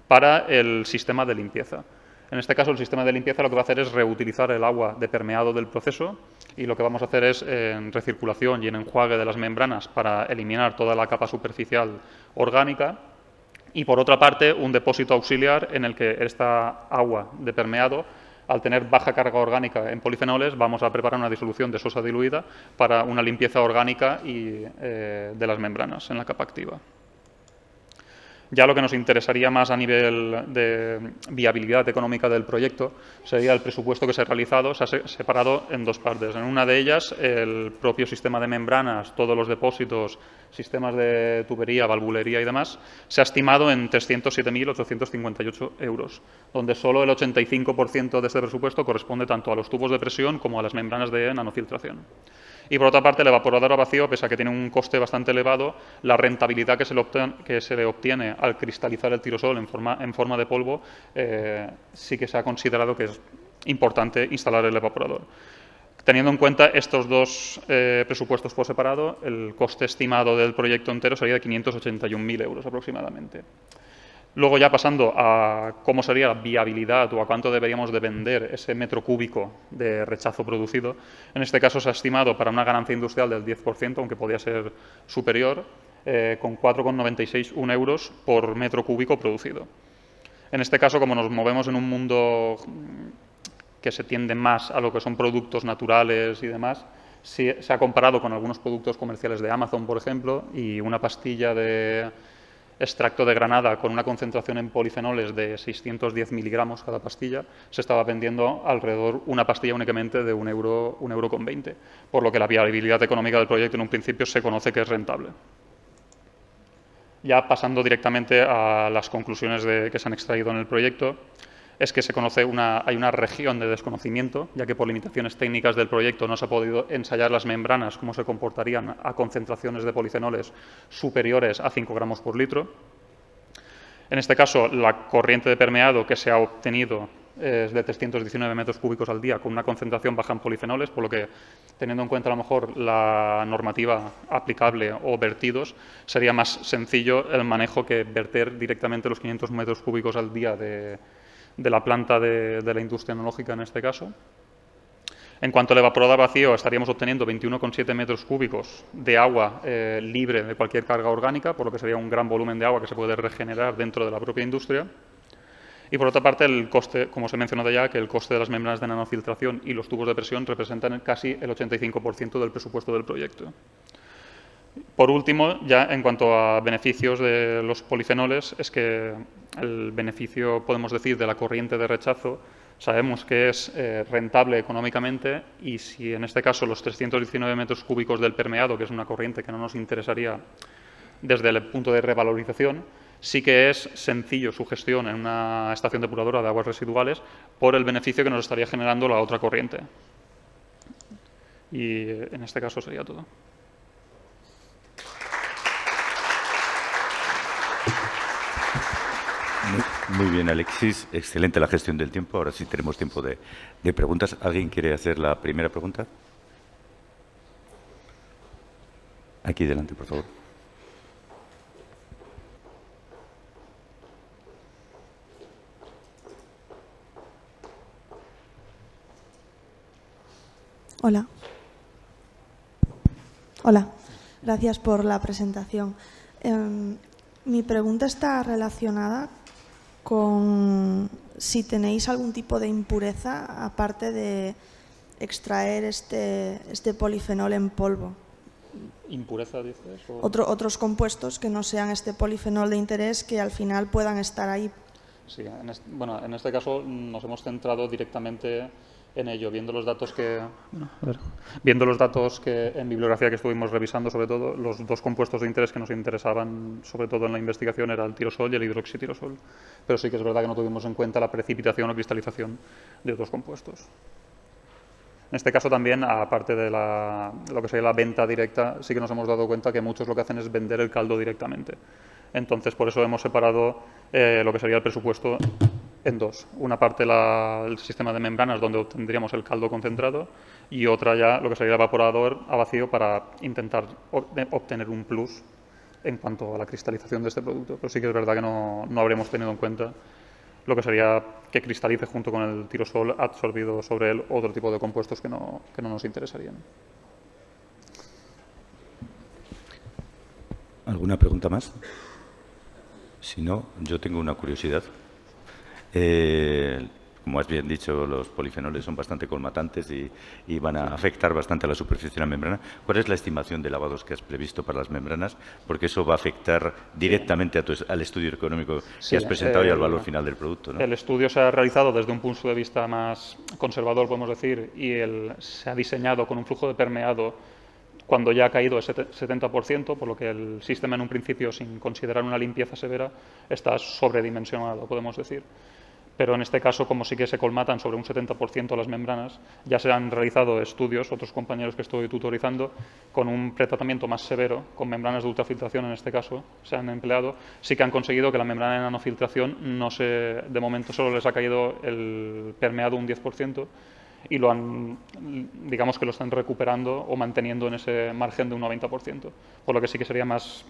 para el sistema de limpieza. En este caso, el sistema de limpieza lo que va a hacer es reutilizar el agua de permeado del proceso y lo que vamos a hacer es en recirculación y en enjuague de las membranas para eliminar toda la capa superficial orgánica. Y, por otra parte, un depósito auxiliar en el que esta agua de permeado al tener baja carga orgánica en polifenoles, vamos a preparar una disolución de sosa diluida para una limpieza orgánica de las membranas en la capa activa. Ya lo que nos interesaría más a nivel de viabilidad económica del proyecto sería el presupuesto que se ha realizado, se ha separado en dos partes. En una de ellas, el propio sistema de membranas, todos los depósitos, sistemas de tubería, valvulería y demás, se ha estimado en 307.858 euros, donde solo el 85% de este presupuesto corresponde tanto a los tubos de presión como a las membranas de nanofiltración. Y por otra parte, el evaporador a vacío, pese a que tiene un coste bastante elevado, la rentabilidad que se le obtiene al cristalizar el tirosol en forma de polvo, sí que se ha considerado que es importante instalar el evaporador. Teniendo en cuenta estos dos presupuestos por separado, el coste estimado del proyecto entero sería de 581.000 euros aproximadamente. Luego, ya pasando a cómo sería la viabilidad o a cuánto deberíamos de vender ese metro cúbico de rechazo producido, en este caso se ha estimado para una ganancia industrial del 10%, aunque podría ser superior, con 4,96 euros por metro cúbico producido. En este caso, como nos movemos en un mundo que se tiende más a lo que son productos naturales y demás, se ha comparado con algunos productos comerciales de Amazon, por ejemplo, y una pastilla de extracto de granada con una concentración en polifenoles de 610 miligramos cada pastilla, se estaba vendiendo alrededor una pastilla únicamente de 1,20 €, por lo que la viabilidad económica del proyecto en un principio se conoce que es rentable. Ya pasando directamente a las conclusiones que se han extraído en el proyecto, es que hay una región de desconocimiento, ya que por limitaciones técnicas del proyecto no se ha podido ensayar las membranas cómo se comportarían a concentraciones de polifenoles superiores a 5 gramos por litro. En este caso, la corriente de permeado que se ha obtenido es de 319 metros cúbicos al día, con una concentración baja en polifenoles, por lo que, teniendo en cuenta a lo mejor la normativa aplicable o vertidos, sería más sencillo el manejo que verter directamente los 500 metros cúbicos al día de la planta de la industria enológica en este caso. En cuanto al evaporador vacío, estaríamos obteniendo 21,7 metros cúbicos de agua libre de cualquier carga orgánica, por lo que sería un gran volumen de agua que se puede regenerar dentro de la propia industria. Y por otra parte, el coste, como os he mencionado ya, que el coste de las membranas de nanofiltración y los tubos de presión representan casi el 85% del presupuesto del proyecto. Por último, ya en cuanto a beneficios de los polifenoles, es que el beneficio, podemos decir, de la corriente de rechazo, sabemos que es rentable económicamente, y si en este caso los 319 metros cúbicos del permeado, que es una corriente que no nos interesaría desde el punto de revalorización, sí que es sencillo su gestión en una estación depuradora de aguas residuales por el beneficio que nos estaría generando la otra corriente. Y en este caso sería todo. Muy bien, Alexis. Excelente la gestión del tiempo. Ahora sí tenemos tiempo de preguntas. ¿Alguien quiere hacer la primera pregunta? Aquí delante, por favor. Hola. Hola. Gracias por la presentación. Mi pregunta está relacionada con si tenéis algún tipo de impureza aparte de extraer este polifenol en polvo. ¿Impureza dices? O... Otros compuestos que no sean este polifenol de interés que al final puedan estar ahí. Sí, en este caso nos hemos centrado directamente en ello, viendo los datos que en bibliografía que estuvimos revisando, sobre todo los dos compuestos de interés que nos interesaban sobre todo en la investigación era el tirosol y el hidroxitirosol, pero sí que es verdad que no tuvimos en cuenta la precipitación o cristalización de otros compuestos. En este caso también, aparte de lo que sería la venta directa, sí que nos hemos dado cuenta que muchos lo que hacen es vender el caldo directamente. Entonces, por eso hemos separado lo que sería el presupuesto en dos. Una parte el sistema de membranas, donde obtendríamos el caldo concentrado, y otra ya lo que sería el evaporador a vacío para intentar obtener un plus en cuanto a la cristalización de este producto. Pero sí que es verdad que no habremos tenido en cuenta lo que sería que cristalice junto con el tirosol absorbido sobre él otro tipo de compuestos que no nos interesarían. ¿Alguna pregunta más? Si no, yo tengo una curiosidad. como has bien dicho, los polifenoles son bastante colmatantes y van a afectar bastante a la superficie de la membrana. ¿Cuál es la estimación de lavados que has previsto para las membranas? Porque eso va a afectar directamente al estudio económico que has presentado y al valor final del producto, ¿no? El estudio se ha realizado desde un punto de vista más conservador, podemos decir, y se ha diseñado con un flujo de permeado cuando ya ha caído ese 70%, por lo que el sistema en un principio, sin considerar una limpieza severa, está sobredimensionado, podemos decir. Pero en este caso, como sí que se colmatan sobre un 70% las membranas, ya se han realizado estudios, otros compañeros que estoy tutorizando, con un pretratamiento más severo, con membranas de ultrafiltración en este caso, se han empleado, sí que han conseguido que la membrana de nanofiltración de momento solo les ha caído el permeado un 10%, y digamos que lo están recuperando o manteniendo en ese margen de un 90%, por lo que sí que sería más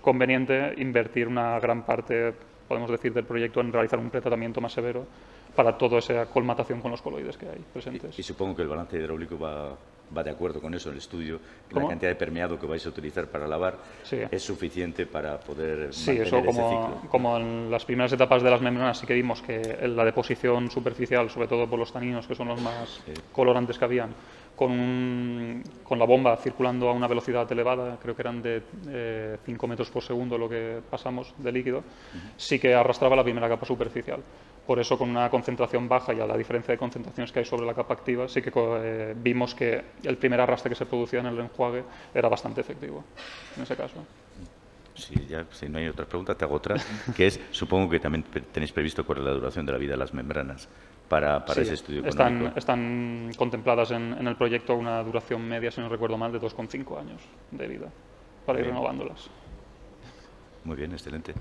conveniente invertir una gran parte, podemos decir, del proyecto en realizar un pretratamiento más severo para toda esa colmatación con los coloides que hay presentes. Y supongo que el balance hidráulico va de acuerdo con eso, el estudio, que ¿Cómo? la cantidad de permeado que vais a utilizar para lavar Sí. es suficiente para poder Sí, mantener eso ese ciclo. como en las primeras etapas de las membranas sí que vimos que la deposición superficial, sobre todo por los taninos, que son los más colorantes que habían, con la bomba circulando a una velocidad elevada, creo que eran de 5 metros por segundo lo que pasamos de líquido, sí que arrastraba la primera capa superficial. Por eso, con una concentración baja y a la diferencia de concentraciones que hay sobre la capa activa, sí que vimos que el primer arrastre que se producía en el enjuague era bastante efectivo, en ese caso. Si no hay otras preguntas, te hago otra, que es, supongo que también tenéis previsto cuál es la duración de la vida de las membranas para Sí, ese estudio económico. están contempladas en el proyecto una duración media, si no recuerdo mal, de 2,5 años de vida, para ir Bien. renovándolas. Muy bien, excelente.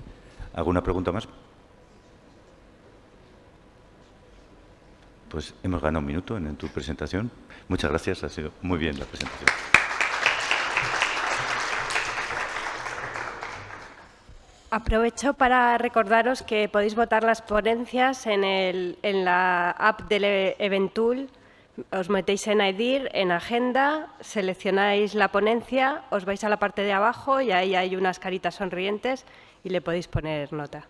¿Alguna pregunta más? Pues hemos ganado un minuto en tu presentación. Muchas gracias, ha sido muy bien la presentación. Aprovecho para recordaros que podéis votar las ponencias en la app del Eventool. Os metéis en IDIR, en Agenda, seleccionáis la ponencia, os vais a la parte de abajo y ahí hay unas caritas sonrientes y le podéis poner nota.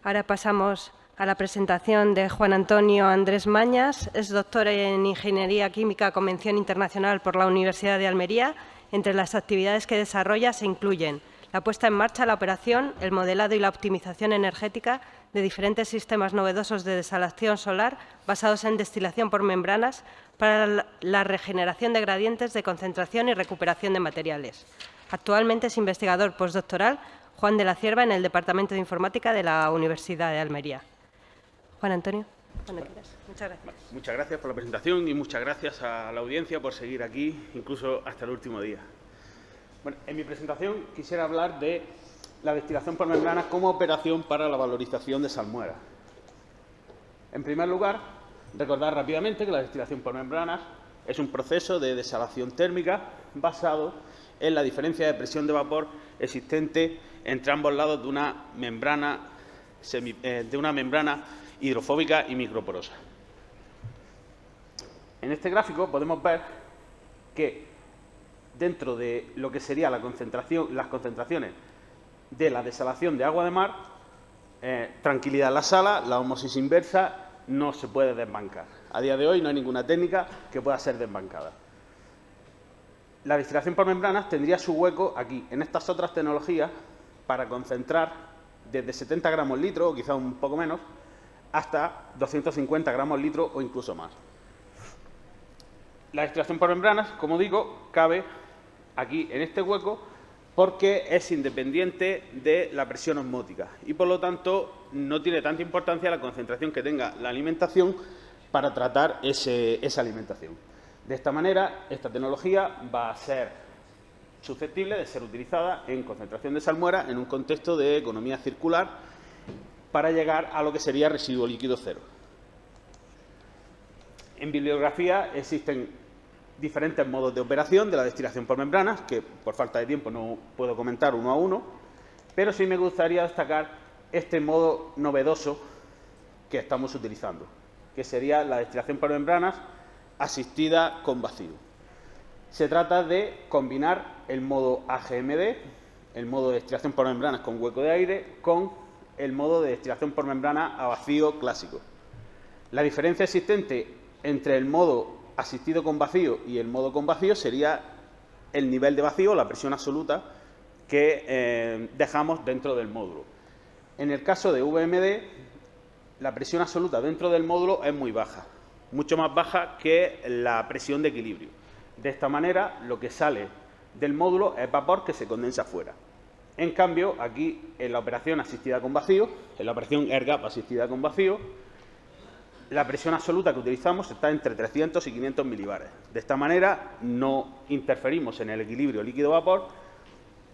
Ahora pasamos a la presentación de Juan Antonio Andrés Mañas. Es doctor en Ingeniería Química Convención Internacional por la Universidad de Almería. Entre las actividades que desarrolla se incluyen la puesta en marcha, la operación, el modelado y la optimización energética de diferentes sistemas novedosos de desalación solar basados en destilación por membranas para la regeneración de gradientes de concentración y recuperación de materiales. Actualmente es investigador postdoctoral Juan de la Cierva en el Departamento de Informática de la Universidad de Almería. Juan Antonio, cuando quieras. Muchas gracias. Muchas gracias por la presentación y muchas gracias a la audiencia por seguir aquí, incluso hasta el último día. Bueno, en mi presentación quisiera hablar de la destilación por membranas como operación para la valorización de salmuera. En primer lugar, recordar rápidamente que la destilación por membranas es un proceso de desalación térmica basado en la diferencia de presión de vapor existente entre ambos lados de una membrana hidrofóbica y microporosa. En este gráfico podemos ver que dentro de lo que sería las concentraciones de la desalación de agua de mar, tranquilidad en la sala, la ósmosis inversa no se puede desbancar. A día de hoy no hay ninguna técnica que pueda ser desbancada. La destilación por membranas tendría su hueco aquí, en estas otras tecnologías, para concentrar desde 70 gramos litro, o quizá un poco menos, hasta 250 gramos litro o incluso más. La destilación por membranas, como digo, cabe aquí en este hueco porque es independiente de la presión osmótica y, por lo tanto, no tiene tanta importancia la concentración que tenga la alimentación para tratar esa alimentación. De esta manera, esta tecnología va a ser susceptible de ser utilizada en concentración de salmuera en un contexto de economía circular para llegar a lo que sería residuo líquido cero. En bibliografía existen diferentes modos de operación de la destilación por membranas, que por falta de tiempo no puedo comentar uno a uno, pero sí me gustaría destacar este modo novedoso que estamos utilizando, que sería la destilación por membranas asistida con vacío. Se trata de combinar el modo AGMD, el modo de destilación por membranas con hueco de aire, con el modo de destilación por membrana a vacío clásico. La diferencia existente entre el modo asistido con vacío y el modo con vacío sería el nivel de vacío, la presión absoluta que dejamos dentro del módulo. En el caso de VMD, la presión absoluta dentro del módulo es muy baja, mucho más baja que la presión de equilibrio. De esta manera, lo que sale del módulo es vapor que se condensa fuera. En cambio, aquí en la operación asistida con vacío, en la operación air gap asistida con vacío, la presión absoluta que utilizamos está entre 300 y 500 milibares. De esta manera no interferimos en el equilibrio líquido-vapor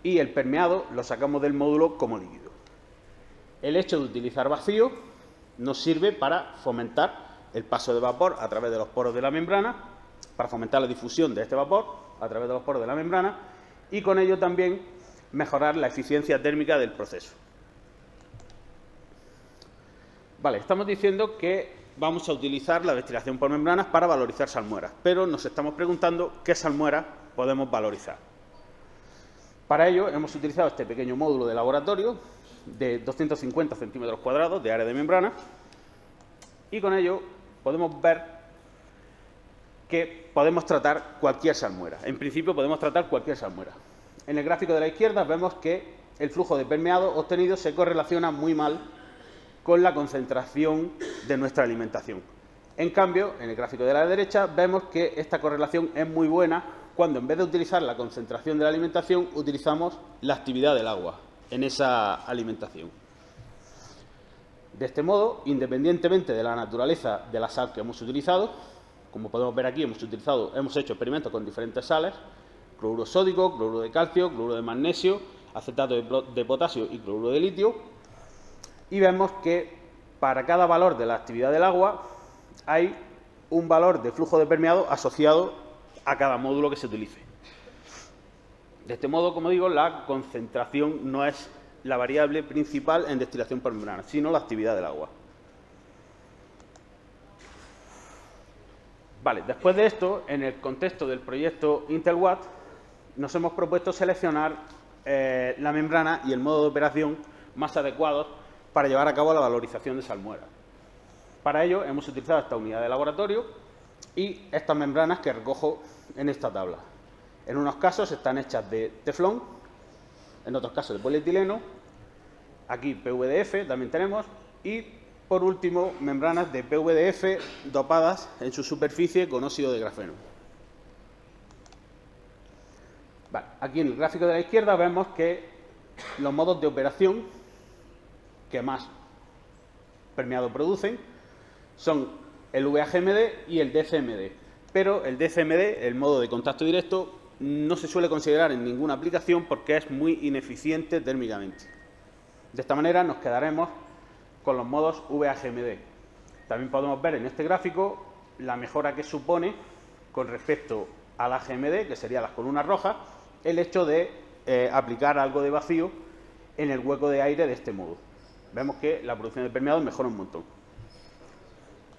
y el permeado lo sacamos del módulo como líquido. El hecho de utilizar vacío nos sirve para fomentar el paso de vapor a través de los poros de la membrana, para fomentar la difusión de este vapor a través de los poros de la membrana y con ello también mejorar la eficiencia térmica del proceso. Vale, estamos diciendo que vamos a utilizar la destilación por membranas para valorizar salmueras, pero nos estamos preguntando qué salmueras podemos valorizar. Para ello hemos utilizado este pequeño módulo de laboratorio de 250 centímetros cuadrados de área de membrana y con ello podemos ver que podemos tratar cualquier salmuera. En principio podemos tratar cualquier salmuera. En el gráfico de la izquierda vemos que el flujo de permeado obtenido se correlaciona muy mal con la concentración de nuestra alimentación. En cambio, en el gráfico de la derecha vemos que esta correlación es muy buena cuando en vez de utilizar la concentración de la alimentación utilizamos la actividad del agua en esa alimentación. De este modo, independientemente de la naturaleza de la sal que hemos utilizado, como podemos ver aquí, hemos hecho experimentos con diferentes sales, cloruro sódico, cloruro de calcio, cloruro de magnesio, acetato de potasio y cloruro de litio, y vemos que para cada valor de la actividad del agua hay un valor de flujo de permeado asociado a cada módulo que se utilice. De este modo, como digo, la concentración no es la variable principal en destilación por membrana, sino la actividad del agua. Vale, después de esto, en el contexto del proyecto Intelwatt, nos hemos propuesto seleccionar la membrana y el modo de operación más adecuados para llevar a cabo la valorización de salmuera. Para ello hemos utilizado esta unidad de laboratorio y estas membranas que recojo en esta tabla. En unos casos están hechas de teflón, en otros casos de polietileno, aquí PVDF también tenemos y por último membranas de PVDF dopadas en su superficie con óxido de grafeno. Vale, aquí en el gráfico de la izquierda vemos que los modos de operación que más permeado producen son el VAGMD y el DCMD, pero el DCMD, el modo de contacto directo, no se suele considerar en ninguna aplicación porque es muy ineficiente térmicamente. De esta manera nos quedaremos con los modos VAGMD. También podemos ver en este gráfico la mejora que supone con respecto a la GMD, que serían las columnas rojas, el hecho de aplicar algo de vacío en el hueco de aire de este modo. Vemos que la producción de permeado mejora un montón.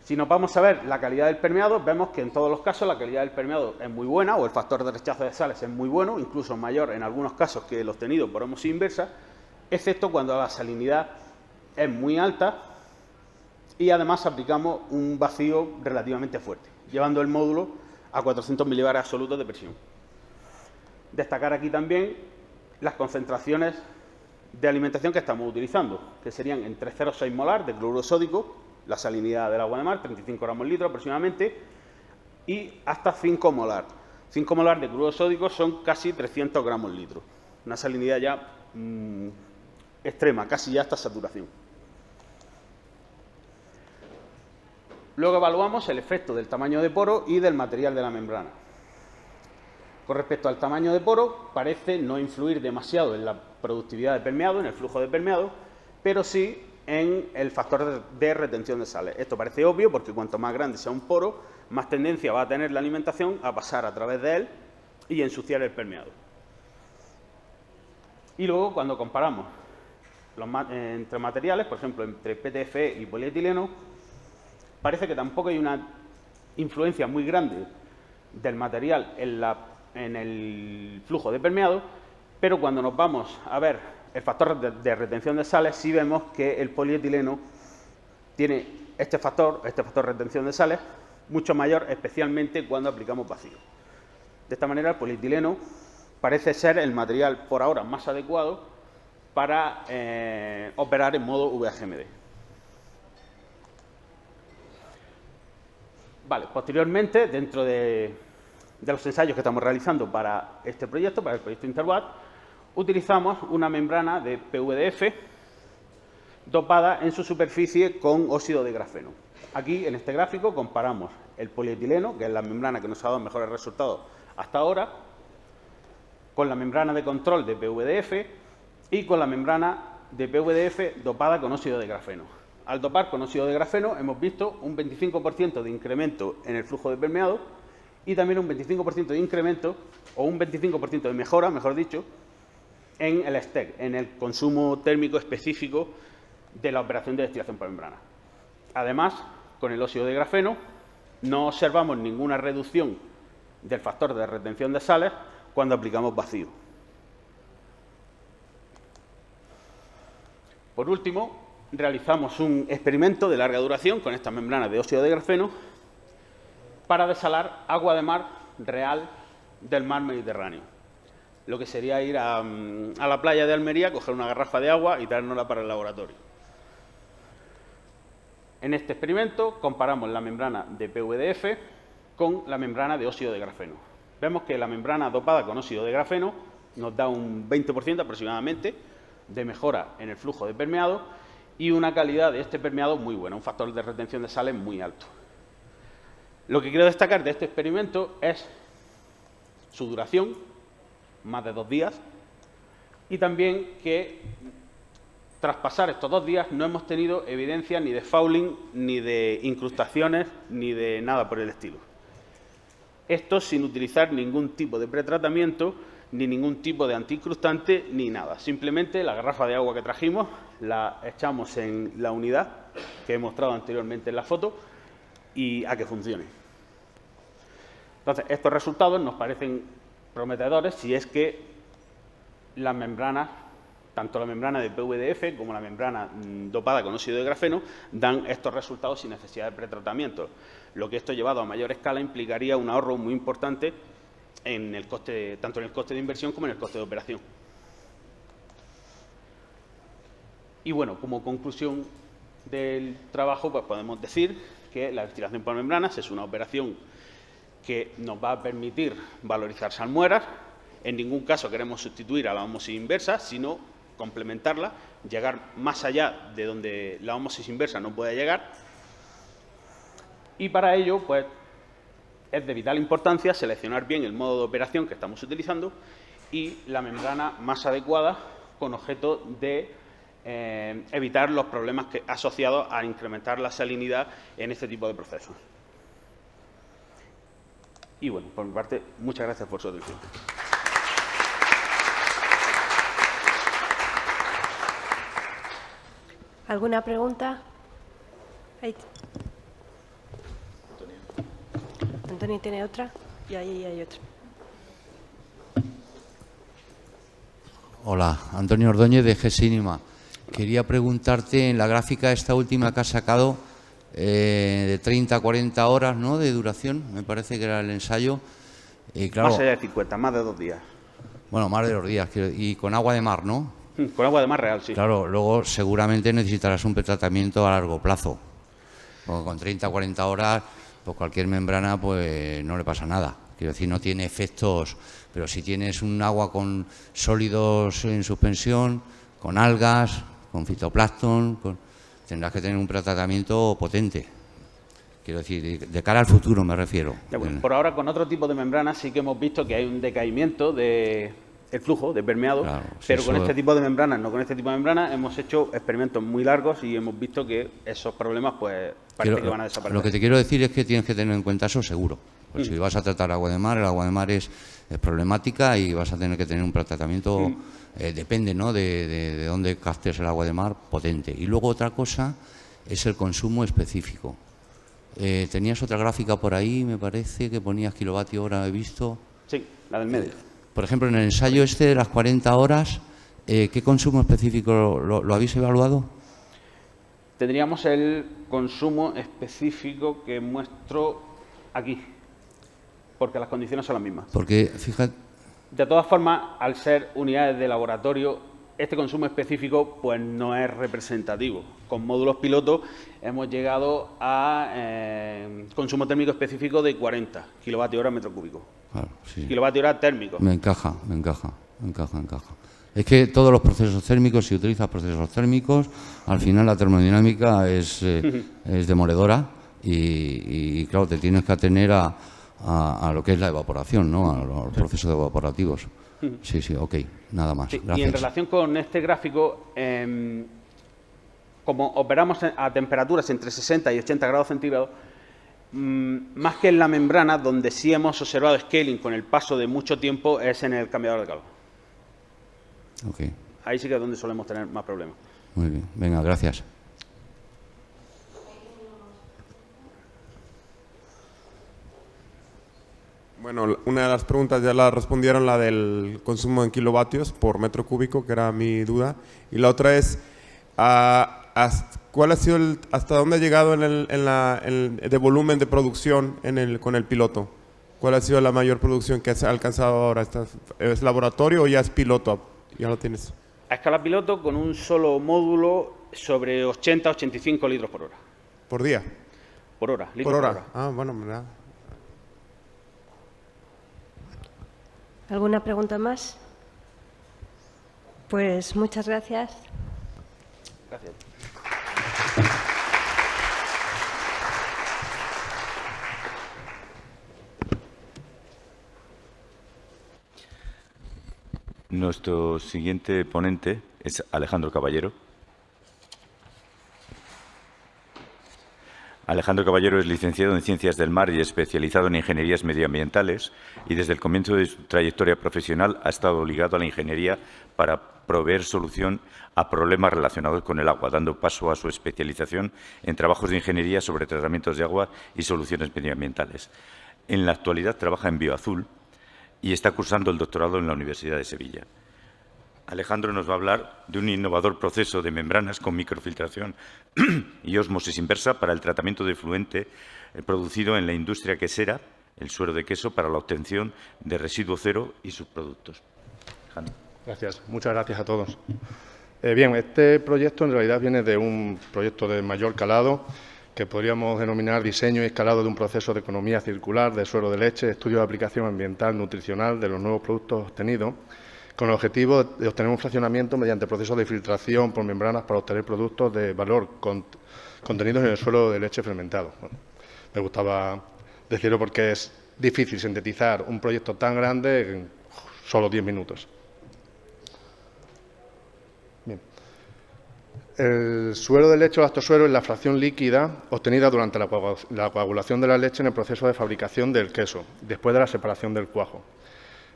Si nos vamos a ver la calidad del permeado, vemos que en todos los casos la calidad del permeado es muy buena, o el factor de rechazo de sales es muy bueno, incluso mayor en algunos casos que el obtenido por ósmosis inversa, excepto cuando la salinidad es muy alta y además aplicamos un vacío relativamente fuerte, llevando el módulo a 400 milibares absolutos de presión. Destacar aquí también las concentraciones de alimentación que estamos utilizando, que serían entre 0,6 molar de cloruro sódico, la salinidad del agua de mar, 35 gramos litro aproximadamente, y hasta 5 molar. 5 molar de cloruro sódico son casi 300 gramos litro. Una salinidad ya extrema, casi ya hasta saturación. Luego evaluamos el efecto del tamaño de poro y del material de la membrana. Con respecto al tamaño de poro, parece no influir demasiado en la productividad de permeado, en el flujo de permeado, pero sí en el factor de retención de sales. Esto parece obvio porque cuanto más grande sea un poro, más tendencia va a tener la alimentación a pasar a través de él y ensuciar el permeado. Y luego, cuando comparamos entre materiales, por ejemplo, entre PTFE y polietileno, parece que tampoco hay una influencia muy grande del material en el flujo de permeado, pero cuando nos vamos a ver el factor de retención de sales, sí vemos que el polietileno tiene este factor de retención de sales, mucho mayor, especialmente cuando aplicamos vacío. De esta manera, el polietileno parece ser el material por ahora más adecuado para operar en modo VHMD. Vale, posteriormente, dentro de los ensayos que estamos realizando para este proyecto, para el proyecto Interwatt, utilizamos una membrana de PVDF dopada en su superficie con óxido de grafeno. Aquí, en este gráfico, comparamos el polietileno, que es la membrana que nos ha dado mejores resultados hasta ahora, con la membrana de control de PVDF y con la membrana de PVDF dopada con óxido de grafeno. Al dopar con óxido de grafeno hemos visto un 25% de incremento en el flujo de permeado y también un 25% de incremento, o un 25% de mejora, mejor dicho, en el STEC, en el consumo térmico específico de la operación de destilación por membrana. Además, con el óxido de grafeno no observamos ninguna reducción del factor de retención de sales cuando aplicamos vacío. Por último, realizamos un experimento de larga duración con esta membrana de óxido de grafeno para desalar agua de mar real del mar Mediterráneo. Lo que sería ir a la playa de Almería, coger una garrafa de agua y traérnosla para el laboratorio. En este experimento comparamos la membrana de PVDF con la membrana de óxido de grafeno. Vemos que la membrana dopada con óxido de grafeno nos da un 20% aproximadamente de mejora en el flujo de permeado y una calidad de este permeado muy buena, un factor de retención de sales muy alto. Lo que quiero destacar de este experimento es su duración, más de 2 días, y también que tras pasar estos 2 días no hemos tenido evidencia ni de fouling, ni de incrustaciones, ni de nada por el estilo. Esto sin utilizar ningún tipo de pretratamiento, ni ningún tipo de antiincrustante, ni nada. Simplemente la garrafa de agua que trajimos la echamos en la unidad que he mostrado anteriormente en la foto y a que funcione. Entonces, estos resultados nos parecen prometedores si es que las membranas, tanto la membrana de PVDF como la membrana dopada con óxido de grafeno, dan estos resultados sin necesidad de pretratamiento. Lo que esto llevado a mayor escala implicaría un ahorro muy importante en el coste, tanto en el coste de inversión como en el coste de operación. Y bueno, como conclusión del trabajo, pues podemos decir que la destilación por membranas es una operación que nos va a permitir valorizar salmueras. En ningún caso queremos sustituir a la ósmosis inversa, sino complementarla, llegar más allá de donde la ósmosis inversa no puede llegar. Y para ello, pues, es de vital importancia seleccionar bien el modo de operación que estamos utilizando y la membrana más adecuada con objeto de evitar los problemas asociados a incrementar la salinidad en este tipo de procesos. Y bueno, por mi parte, muchas gracias por su atención. ¿Alguna pregunta? Ahí. Antonio tiene otra y ahí hay otra. Hola, Antonio Ordóñez de GESINIMA. Quería preguntarte, en la gráfica esta última que has sacado, de 30 a 40 horas, ¿no?, de duración, me parece que era el ensayo. Claro, más allá de 50, más de 2 días. Bueno, más de 2 días, y con agua de mar, ¿no? Con agua de mar real, sí. Claro, luego seguramente necesitarás un pretratamiento a largo plazo. Porque con 30 a 40 horas, pues cualquier membrana pues no le pasa nada. Quiero decir, no tiene efectos, pero si tienes un agua con sólidos en suspensión, con algas, con fitoplancton, tendrás que tener un pretratamiento potente. Quiero decir, de cara al futuro me refiero. Bueno, por ahora, con otro tipo de membranas sí que hemos visto que hay un decaimiento del flujo de permeado, claro, pero con este tipo de membranas, no con este tipo de membranas, hemos hecho experimentos muy largos y hemos visto que esos problemas pues parece que van a desaparecer. Lo que te quiero decir es que tienes que tener en cuenta eso seguro. Pues si vas a tratar agua de mar, el agua de mar es problemática y vas a tener que tener un tratamiento, depende, ¿no?, de dónde captes el agua de mar, potente. Y luego otra cosa es el consumo específico. Tenías otra gráfica por ahí, me parece, que ponías kilovatio hora, he visto. Sí, la del medio. Por ejemplo, en el ensayo este de las 40 horas, ¿qué consumo específico lo habéis evaluado? tendríamos el consumo específico que muestro aquí, porque las condiciones son las mismas. Porque, fíjate, De todas formas, al ser unidades de laboratorio, este consumo específico pues no es representativo. Con módulos piloto hemos llegado a consumo térmico específico de 40 kilovatios-hora metro cúbico. claro, sí. Kilovatios-hora térmicos. Me encaja. Es que todos los procesos térmicos, si utilizas procesos térmicos, al final la termodinámica es demoledora y, claro, te tienes que atener a lo que es la evaporación, ¿no? A los procesos evaporativos. Sí, ok, nada más. Sí, Gracias. y en relación con este gráfico, como operamos a temperaturas entre 60 y 80 grados centígrados, más que en la membrana, donde sí hemos observado scaling con el paso de mucho tiempo, es en el cambiador de calor. Ok, Ahí sí que es donde solemos tener más problemas. muy bien. Venga, gracias. Bueno, una de las preguntas ya la respondieron, la del consumo en kilovatios por metro cúbico, que era mi duda. Y la otra es, ¿cuál ha sido hasta dónde ha llegado de volumen de producción con el piloto? ¿Cuál ha sido la mayor producción que has alcanzado ahora? ¿Es laboratorio o ya es piloto? Ya lo tienes. A escala piloto, con un solo módulo, sobre 80-85 litros por hora. ¿Por día? Por hora. Por hora. Ah, bueno, ¿verdad? ¿Alguna pregunta más? Pues muchas gracias. Gracias. Nuestro siguiente ponente es Alejandro Caballero. Alejandro Caballero es licenciado en Ciencias del Mar y especializado en Ingenierías Medioambientales, y desde el comienzo de su trayectoria profesional ha estado ligado a la ingeniería para proveer solución a problemas relacionados con el agua, dando paso a su especialización en trabajos de ingeniería sobre tratamientos de agua y soluciones medioambientales. En la actualidad trabaja en Bioazul y está cursando el doctorado en la Universidad de Sevilla. Alejandro nos va a hablar de un innovador proceso de membranas con microfiltración y ósmosis inversa para el tratamiento de efluente producido en la industria quesera, el suero de queso, para la obtención de residuo cero y subproductos. Alejandro. Gracias. Muchas gracias a todos. Bien, este proyecto en realidad viene de un proyecto de mayor calado que podríamos denominar diseño y escalado de un proceso de economía circular de suero de leche, estudio de aplicación ambiental nutricional de los nuevos productos obtenidos, con el objetivo de obtener un fraccionamiento mediante procesos de filtración por membranas para obtener productos de valor contenidos en el suero de leche fermentado. Bueno, me gustaba decirlo porque es difícil sintetizar un proyecto tan grande en solo 10 minutos. Bien. El suero de leche o lactosuero es la fracción líquida obtenida durante la coagulación de la leche en el proceso de fabricación del queso, después de la separación del cuajo.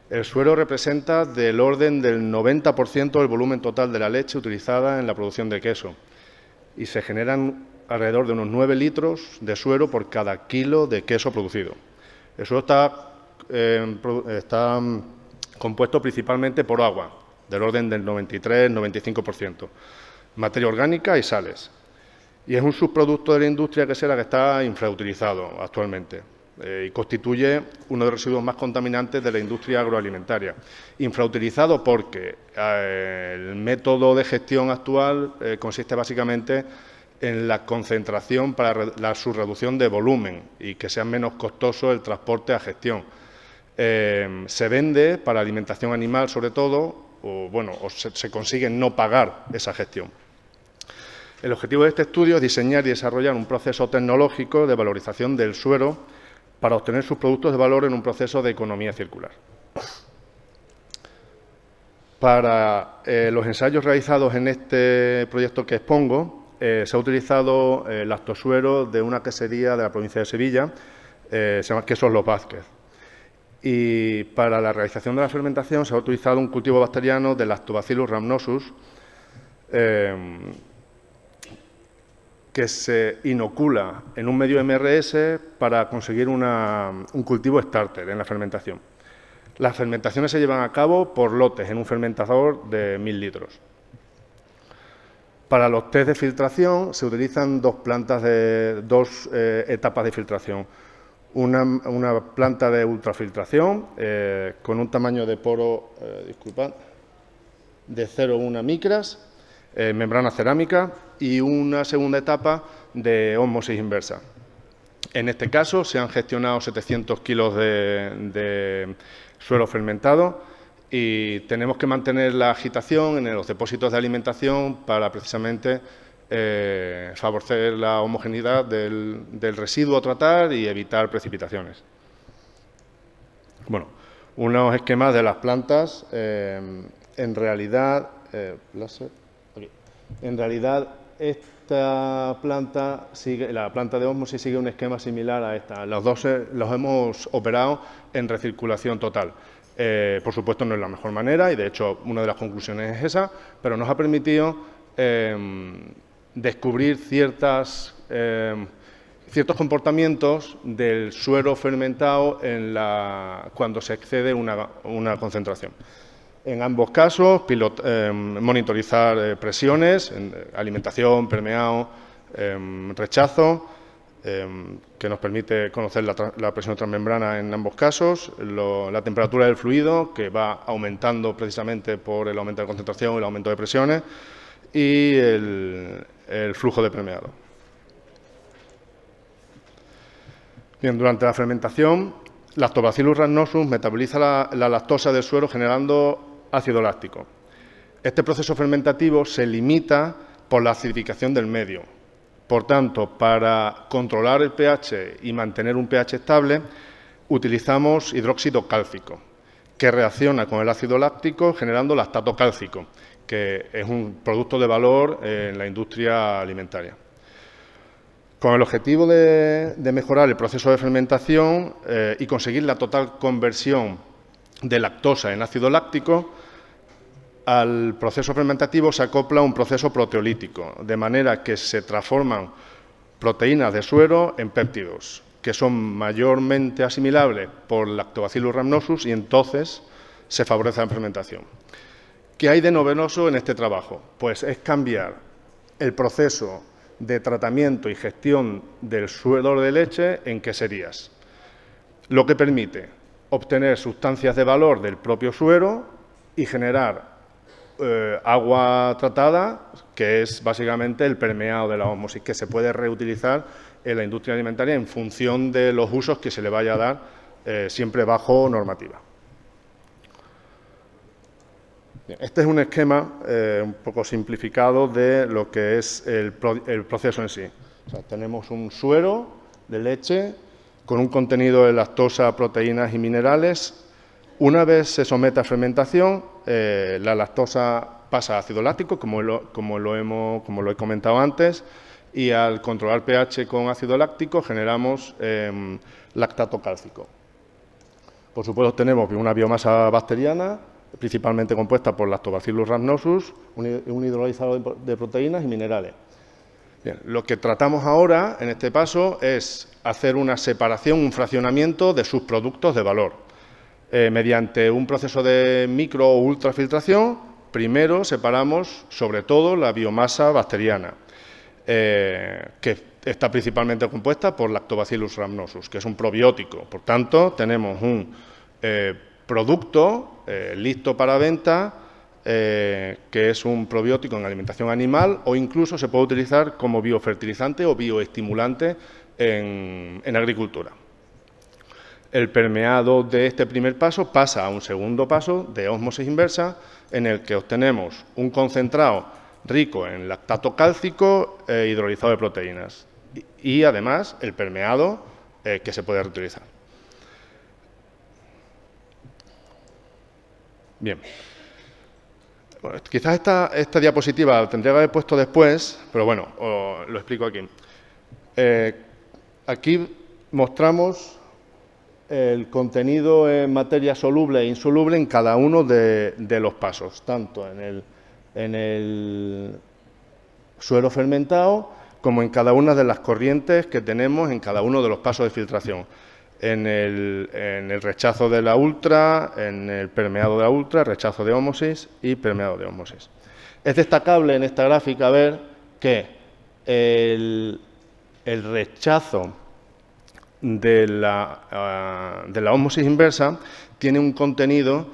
El suero representa del orden del 90% del volumen total de la leche utilizada en la producción de queso y se generan alrededor de unos 9 litros de suero por cada kilo de queso producido. El suero está compuesto principalmente por agua, del orden del 93-95%, materia orgánica y sales. Y es un subproducto de la industria quesera que está infrautilizado actualmente. Y constituye uno de los residuos más contaminantes de la industria agroalimentaria. Infrautilizado porque el método de gestión actual consiste básicamente en la concentración para su reducción de volumen y que sea menos costoso el transporte a gestión. Se vende para alimentación animal sobre todo, o se consigue no pagar esa gestión. El objetivo de este estudio es diseñar y desarrollar un proceso tecnológico de valorización del suero para obtener sus productos de valor en un proceso de economía circular. Para los ensayos realizados en este proyecto que expongo, se ha utilizado lactosuero de una quesería de la provincia de Sevilla, se llama Quesos Los Vázquez. Y para la realización de la fermentación se ha utilizado un cultivo bacteriano de Lactobacillus rhamnosus, que se inocula en un medio MRS para conseguir un cultivo starter en la fermentación. Las fermentaciones se llevan a cabo por lotes en un fermentador de 1000 litros. Para los test de filtración se utilizan dos etapas de filtración. Una planta de ultrafiltración con un tamaño de poro, de 0,1 micras, membrana cerámica, y una segunda etapa de ósmosis inversa. En este caso se han gestionado 700 kilos de suelo fermentado y tenemos que mantener la agitación en los depósitos de alimentación para precisamente favorecer la homogeneidad del residuo a tratar y evitar precipitaciones. Bueno, unos esquemas de las plantas, en realidad esta planta la planta de ósmosis sigue un esquema similar a esta. Los dos los hemos operado en recirculación total. Por supuesto no es la mejor manera y de hecho una de las conclusiones es esa, pero nos ha permitido descubrir ciertos comportamientos del suero fermentado cuando se excede una concentración. En ambos casos, monitorizar presiones, alimentación, permeado, rechazo, que nos permite conocer la presión transmembrana en ambos casos, la temperatura del fluido, que va aumentando precisamente por el aumento de concentración y el aumento de presiones, y el flujo de permeado. Bien, durante la fermentación, Lactobacillus rhamnosus metaboliza la lactosa del suero generando ácido láctico. Este proceso fermentativo se limita por la acidificación del medio. Por tanto, para controlar el pH y mantener un pH estable, utilizamos hidróxido cálcico, que reacciona con el ácido láctico generando lactato cálcico, que es un producto de valor en la industria alimentaria. Con el objetivo de mejorar el proceso de fermentación y conseguir la total conversión de lactosa en ácido láctico, al proceso fermentativo se acopla un proceso proteolítico, de manera que se transforman proteínas de suero en péptidos, que son mayormente asimilables por Lactobacillus rhamnosus y entonces se favorece la fermentación. ¿Qué hay de novedoso en este trabajo? Pues es cambiar el proceso de tratamiento y gestión del suero de leche en queserías, lo que permite obtener sustancias de valor del propio suero y generar agua tratada, que es básicamente el permeado de la ósmosis, que se puede reutilizar en la industria alimentaria en función de los usos que se le vaya a dar, siempre bajo normativa. Este es un esquema un poco simplificado de lo que es el proceso en sí. O sea, tenemos un suero de leche con un contenido de lactosa, proteínas y minerales. Una vez se somete a fermentación, la lactosa pasa a ácido láctico, como lo he comentado antes, y al controlar pH con ácido láctico generamos lactato cálcico. Por supuesto, tenemos una biomasa bacteriana, principalmente compuesta por Lactobacillus rhamnosus, un hidrolizado de proteínas y minerales. Bien, lo que tratamos ahora, en este paso, es hacer una separación, un fraccionamiento de sus productos de valor. Mediante un proceso de micro o ultrafiltración, primero separamos sobre todo la biomasa bacteriana, que está principalmente compuesta por Lactobacillus rhamnosus, que es un probiótico. Por tanto, tenemos un producto listo para venta, que es un probiótico en alimentación animal, o incluso se puede utilizar como biofertilizante o bioestimulante en agricultura. El permeado de este primer paso pasa a un segundo paso de ósmosis inversa, en el que obtenemos un concentrado rico en lactato cálcico e hidrolizado de proteínas y además el permeado que se puede reutilizar. Bien. Bueno, quizás esta diapositiva la tendría que haber puesto después, pero bueno, lo explico aquí. Aquí mostramos el contenido en materia soluble e insoluble en cada uno de los pasos, tanto en el suero fermentado como en cada una de las corrientes que tenemos en cada uno de los pasos de filtración. En el rechazo de la ultra, en el permeado de la ultra, rechazo de ósmosis y permeado de ósmosis. Es destacable en esta gráfica ver que el rechazo de la ósmosis inversa tiene un contenido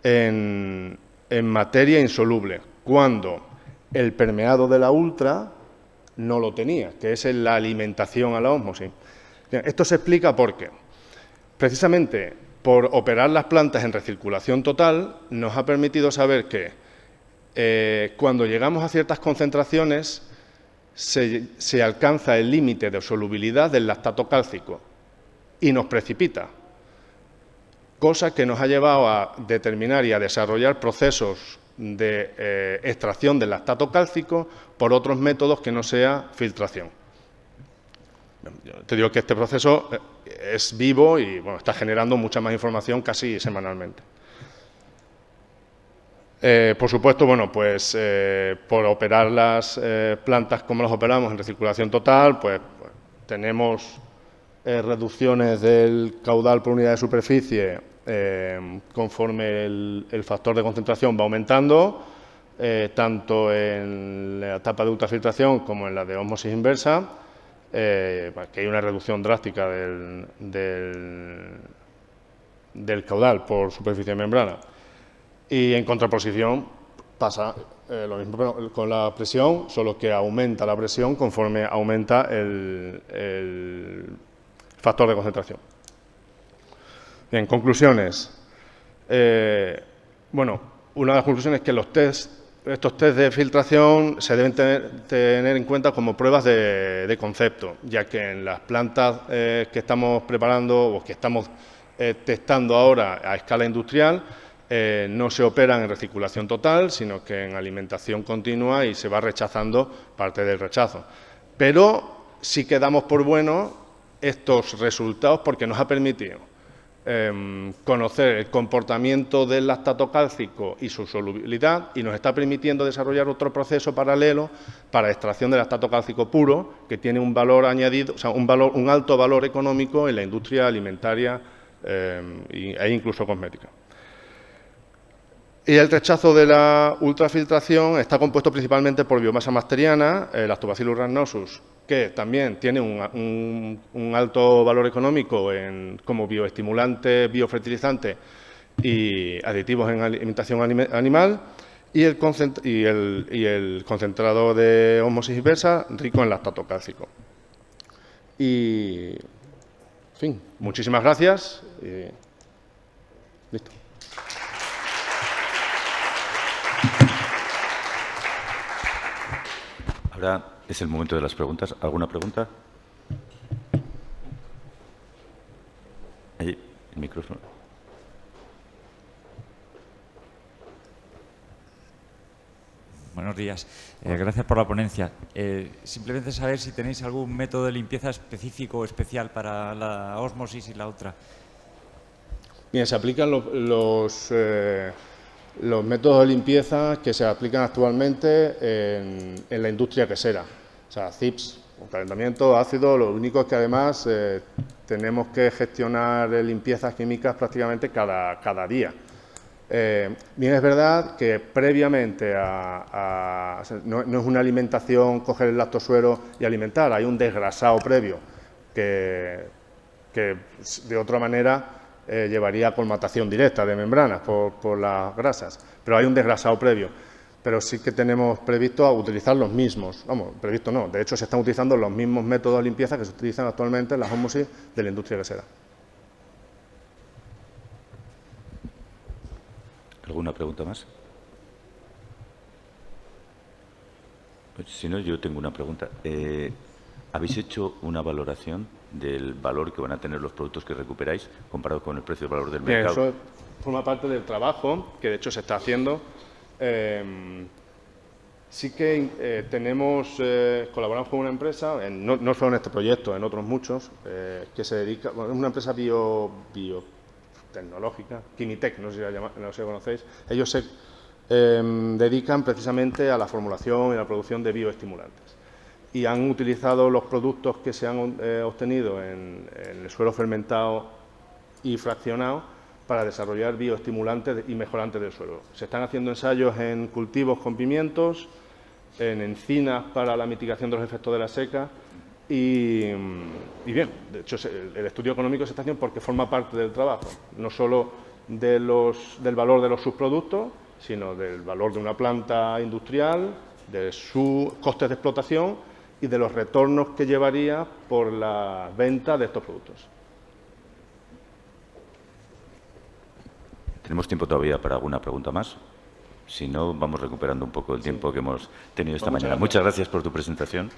en materia insoluble, cuando el permeado de la ultra no lo tenía, que es la alimentación a la ósmosis. Esto se explica porque, precisamente, por operar las plantas en recirculación total, nos ha permitido saber que cuando llegamos a ciertas concentraciones se alcanza el límite de solubilidad del lactato cálcico y nos precipita, cosa que nos ha llevado a determinar y a desarrollar procesos de extracción del lactato cálcico por otros métodos que no sea filtración. Te digo que este proceso es vivo y bueno, está generando mucha más información casi semanalmente. Por supuesto, bueno, pues por operar las plantas como las operamos en recirculación total, pues tenemos reducciones del caudal por unidad de superficie conforme el factor de concentración va aumentando, tanto en la etapa de ultrafiltración como en la de ósmosis inversa, que hay una reducción drástica del caudal por superficie de membrana. Y en contraposición pasa lo mismo con la presión, solo que aumenta la presión conforme aumenta el factor de concentración. Bien, conclusiones. Bueno, una de las conclusiones es que estos test de filtración se deben tener en cuenta como pruebas de concepto, ya que en las plantas que estamos preparando o que estamos testando ahora a escala industrial, no se operan en recirculación total, sino que en alimentación continua y se va rechazando parte del rechazo. Pero sí que damos por bueno estos resultados porque nos ha permitido conocer el comportamiento del lactato cálcico y su solubilidad y nos está permitiendo desarrollar otro proceso paralelo para extracción del lactato cálcico puro que tiene un valor añadido, o sea, un alto valor económico en la industria alimentaria e incluso cosmética. Y el rechazo de la ultrafiltración está compuesto principalmente por biomasa bacteriana, Lactobacillus rhamnosus, que también tiene un alto valor económico como bioestimulante, biofertilizante y aditivos en alimentación animal, y el concentrado de ósmosis inversa rico en lactato cálcico. Y, en fin, muchísimas gracias. Listo. Ahora es el momento de las preguntas. ¿Alguna pregunta? Ahí, el micrófono. Buenos días. Gracias por la ponencia. Simplemente saber si tenéis algún método de limpieza específico o especial para la ósmosis y la otra. Bien, se aplican los métodos de limpieza que se aplican actualmente en la industria quesera. O sea, CIPS, calentamiento, ácido, lo único es que además tenemos que gestionar limpiezas químicas prácticamente cada día. Bien, es verdad que previamente no es una alimentación coger el lactosuero y alimentar, hay un desgrasado previo que de otra manera llevaría a colmatación directa de membranas por las grasas, pero hay un desgrasado previo. Pero sí que tenemos previsto utilizar los mismos, vamos, previsto no, de hecho se están utilizando los mismos métodos de limpieza que se utilizan actualmente en las ósmosis de la industria quesera. ¿Alguna pregunta más? Pues, si no, yo tengo una pregunta. ¿Habéis hecho una valoración del valor que van a tener los productos que recuperáis comparado con el precio del valor del mercado? Bien, eso forma parte del trabajo que de hecho se está haciendo. Sí que colaboramos con una empresa, no solo en este proyecto, en otros muchos, que se dedica, bueno, es una empresa biotecnológica, Kimitec, no sé si la conocéis. Ellos se dedican precisamente a la formulación y la producción de bioestimulantes. Y han utilizado los productos que se han obtenido en el suelo fermentado y fraccionado para desarrollar bioestimulantes y mejorantes del suelo. Se están haciendo ensayos en cultivos con pimientos, en encinas para la mitigación de los efectos de la seca y bien, de hecho el estudio económico se está haciendo porque forma parte del trabajo, no solo del valor de los subproductos, sino del valor de una planta industrial, de sus costes de explotación y de los retornos que llevaría por la venta de estos productos. ¿Tenemos tiempo todavía para alguna pregunta más? Si no, vamos recuperando un poco el tiempo que hemos tenido esta mañana. Muchas gracias por tu presentación.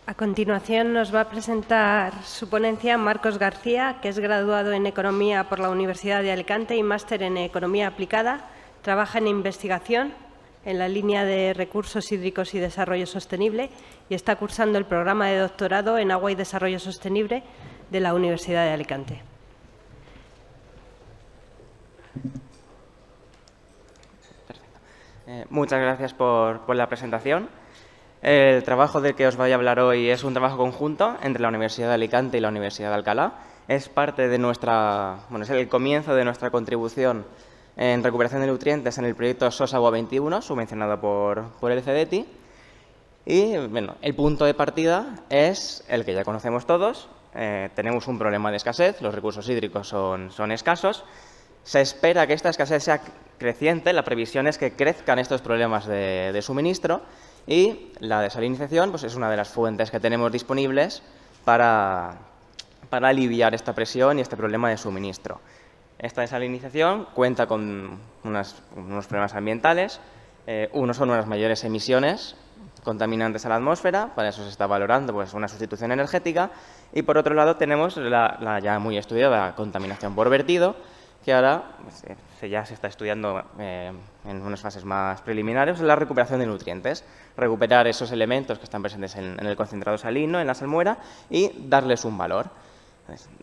A continuación nos va a presentar su ponencia Marcos García, que es graduado en Economía por la Universidad de Alicante y máster en Economía Aplicada. Trabaja en investigación en la línea de Recursos Hídricos y Desarrollo Sostenible y está cursando el programa de doctorado en Agua y Desarrollo Sostenible de la Universidad de Alicante. Muchas gracias por la presentación. El trabajo del que os voy a hablar hoy es un trabajo conjunto entre la Universidad de Alicante y la Universidad de Alcalá. Es parte de es el comienzo de nuestra contribución en recuperación de nutrientes en el proyecto SOS Agua 21, subvencionado por el CEDETI. Y bueno, el punto de partida es el que ya conocemos todos. Tenemos un problema de escasez, los recursos hídricos son escasos. Se espera que esta escasez sea creciente, la previsión es que crezcan estos problemas de suministro y la desalinización pues, es una de las fuentes que tenemos disponibles para aliviar esta presión y este problema de suministro. Esta desalinización cuenta con unos problemas ambientales. Uno son unas mayores emisiones contaminantes a la atmósfera, para eso se está valorando pues, una sustitución energética. Y por otro lado tenemos la ya muy estudiada contaminación por vertido, que ahora ya se está estudiando en unas fases más preliminares, la recuperación de nutrientes. Recuperar esos elementos que están presentes en el concentrado salino, en la salmuera, y darles un valor.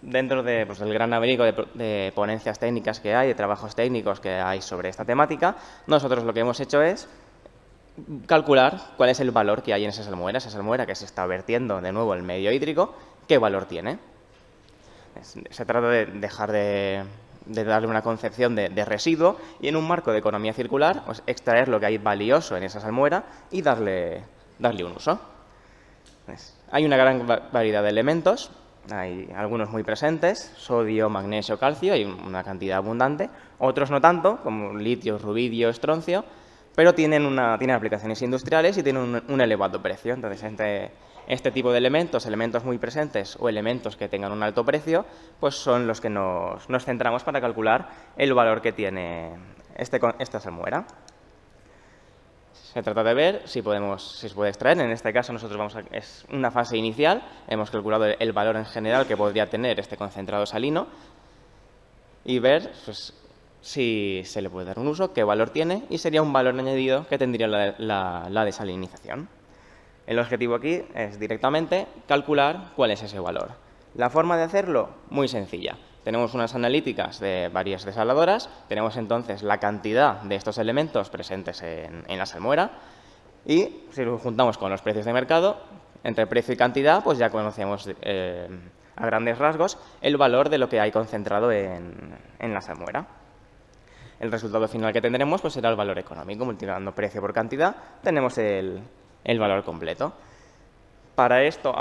Dentro del gran abanico de ponencias técnicas que hay, de trabajos técnicos que hay sobre esta temática, nosotros lo que hemos hecho es calcular cuál es el valor que hay en esa salmuera que se está vertiendo de nuevo el medio hídrico, qué valor tiene. Se trata de dejar de darle una concepción de residuo y en un marco de economía circular, pues, extraer lo que hay valioso en esa salmuera y darle un uso. Hay una gran variedad de elementos. Hay algunos muy presentes, sodio, magnesio, calcio, hay una cantidad abundante. Otros no tanto, como litio, rubidio, estroncio, pero tienen aplicaciones industriales y tienen un elevado precio. Entonces, entre este tipo de elementos muy presentes o elementos que tengan un alto precio, pues son los que nos centramos para calcular el valor que tiene esta salmuera. Se trata de ver si se puede extraer. En este caso es una fase inicial. Hemos calculado el valor en general que podría tener este concentrado salino y ver pues, si se le puede dar un uso, qué valor tiene y sería un valor añadido que tendría la desalinización. El objetivo aquí es directamente calcular cuál es ese valor. La forma de hacerlo, muy sencilla. Tenemos unas analíticas de varias desaladoras, tenemos entonces la cantidad de estos elementos presentes en la salmuera y si lo juntamos con los precios de mercado, entre precio y cantidad, pues ya conocemos a grandes rasgos el valor de lo que hay concentrado en la salmuera. El resultado final que tendremos pues, será el valor económico. Multiplicando precio por cantidad, tenemos el valor completo. Para esto,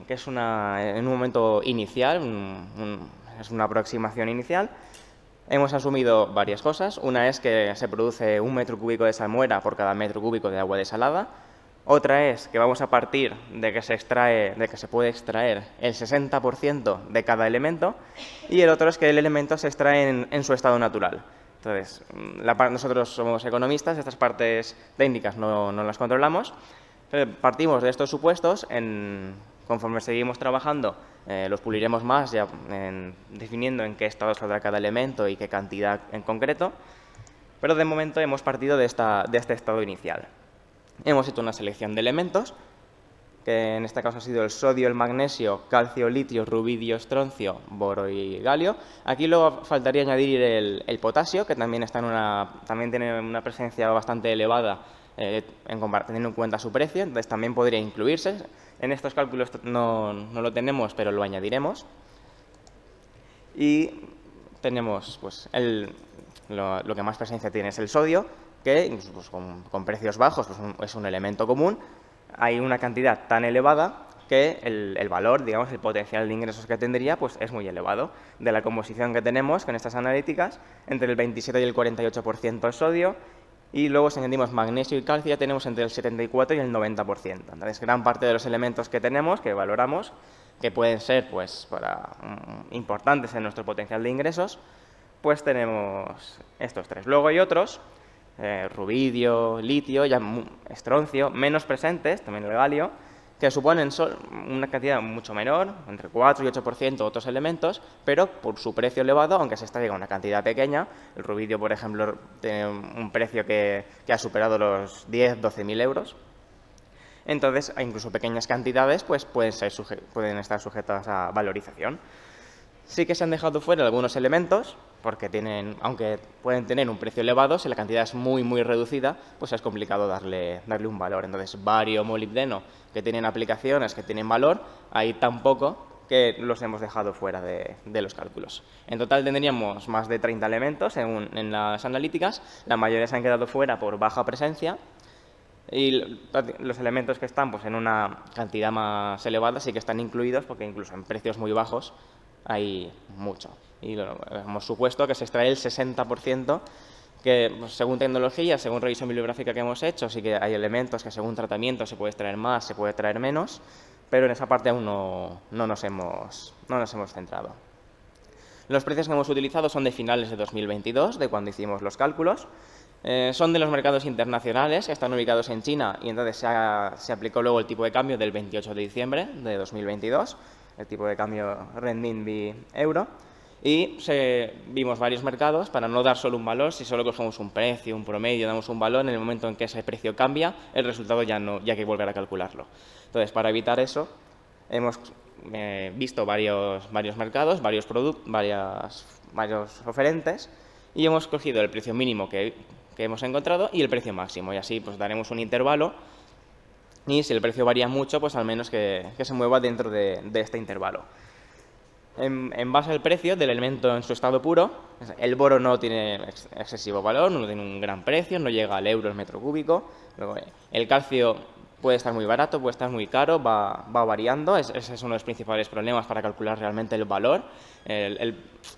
que es en un momento inicial, es una aproximación inicial, hemos asumido varias cosas. Una es que se produce 1 metro cúbico de salmuera por cada metro cúbico de agua desalada. Otra es que vamos a partir de que se puede extraer el 60% de cada elemento. Y el otro es que el elemento se extrae en su estado natural. Entonces, nosotros somos economistas, estas partes técnicas no las controlamos. Partimos de estos supuestos, conforme seguimos trabajando, los puliremos más, ya definiendo en qué estado saldrá cada elemento y qué cantidad en concreto, pero de momento hemos partido de este estado inicial. Hemos hecho una selección de elementos, que en este caso ha sido el sodio, el magnesio, calcio, litio, rubidio, estroncio, boro y galio. Aquí luego faltaría añadir el potasio, que también tiene una presencia bastante elevada teniendo en cuenta su precio, entonces también podría incluirse. En estos cálculos no lo tenemos, pero lo añadiremos. Y tenemos pues, lo que más presencia tiene es el sodio, que incluso pues, con precios bajos pues, es un elemento común. Hay una cantidad tan elevada que el valor, digamos, el potencial de ingresos que tendría pues, es muy elevado. De la composición que tenemos con estas analíticas, entre el 27 y el 48% es sodio, y luego si añadimos magnesio y calcio ya tenemos entre el 74 y el 90%. Entonces, gran parte de los elementos que tenemos, que valoramos, que pueden ser pues, importantes en nuestro potencial de ingresos, pues tenemos estos tres. Luego hay otros, rubidio, litio, estroncio, menos presentes, también el galio, que suponen una cantidad mucho menor, entre 4 y 8% otros elementos, pero por su precio elevado, aunque se extraiga una cantidad pequeña. El rubidio, por ejemplo, tiene un precio que ha superado los 10-12.000 euros. Entonces, incluso pequeñas cantidades pues, pueden estar sujetas a valorización. Sí que se han dejado fuera algunos elementos, porque aunque pueden tener un precio elevado, si la cantidad es muy reducida, pues es complicado darle un valor. Entonces, bario, molibdeno, que tienen aplicaciones, que tienen valor, ahí tampoco, que los hemos dejado fuera de los cálculos. En total tendríamos más de 30 elementos en las analíticas, la mayoría se han quedado fuera por baja presencia, y los elementos que están pues, en una cantidad más elevada sí que están incluidos, porque incluso en precios muy bajos hay mucho. Y hemos supuesto que se extrae el 60%, que pues, según tecnología, según revisión bibliográfica que hemos hecho, sí que hay elementos que según tratamiento se puede extraer más, se puede extraer menos, pero en esa parte aún no nos hemos centrado. Los precios que hemos utilizado son de finales de 2022, de cuando hicimos los cálculos. Son de los mercados internacionales, que están ubicados en China, y entonces se aplicó luego el tipo de cambio del 28 de diciembre de 2022, el tipo de cambio renminbi-euro, y vimos varios mercados para no dar solo un valor. Si solo cogemos un precio, un promedio, damos un valor, en el momento en que ese precio cambia, el resultado ya hay que volver a calcularlo. Entonces, para evitar eso, hemos visto varios mercados, varios productos, varios oferentes, y hemos cogido el precio mínimo que hemos encontrado y el precio máximo, y así pues daremos un intervalo, y si el precio varía mucho, pues al menos que se mueva dentro de este intervalo. En base al precio del elemento en su estado puro, el boro no tiene excesivo valor, no tiene un gran precio, no llega al euro el metro cúbico. Luego, el calcio puede estar muy barato, puede estar muy caro, va variando. Ese es uno de los principales problemas para calcular realmente el valor.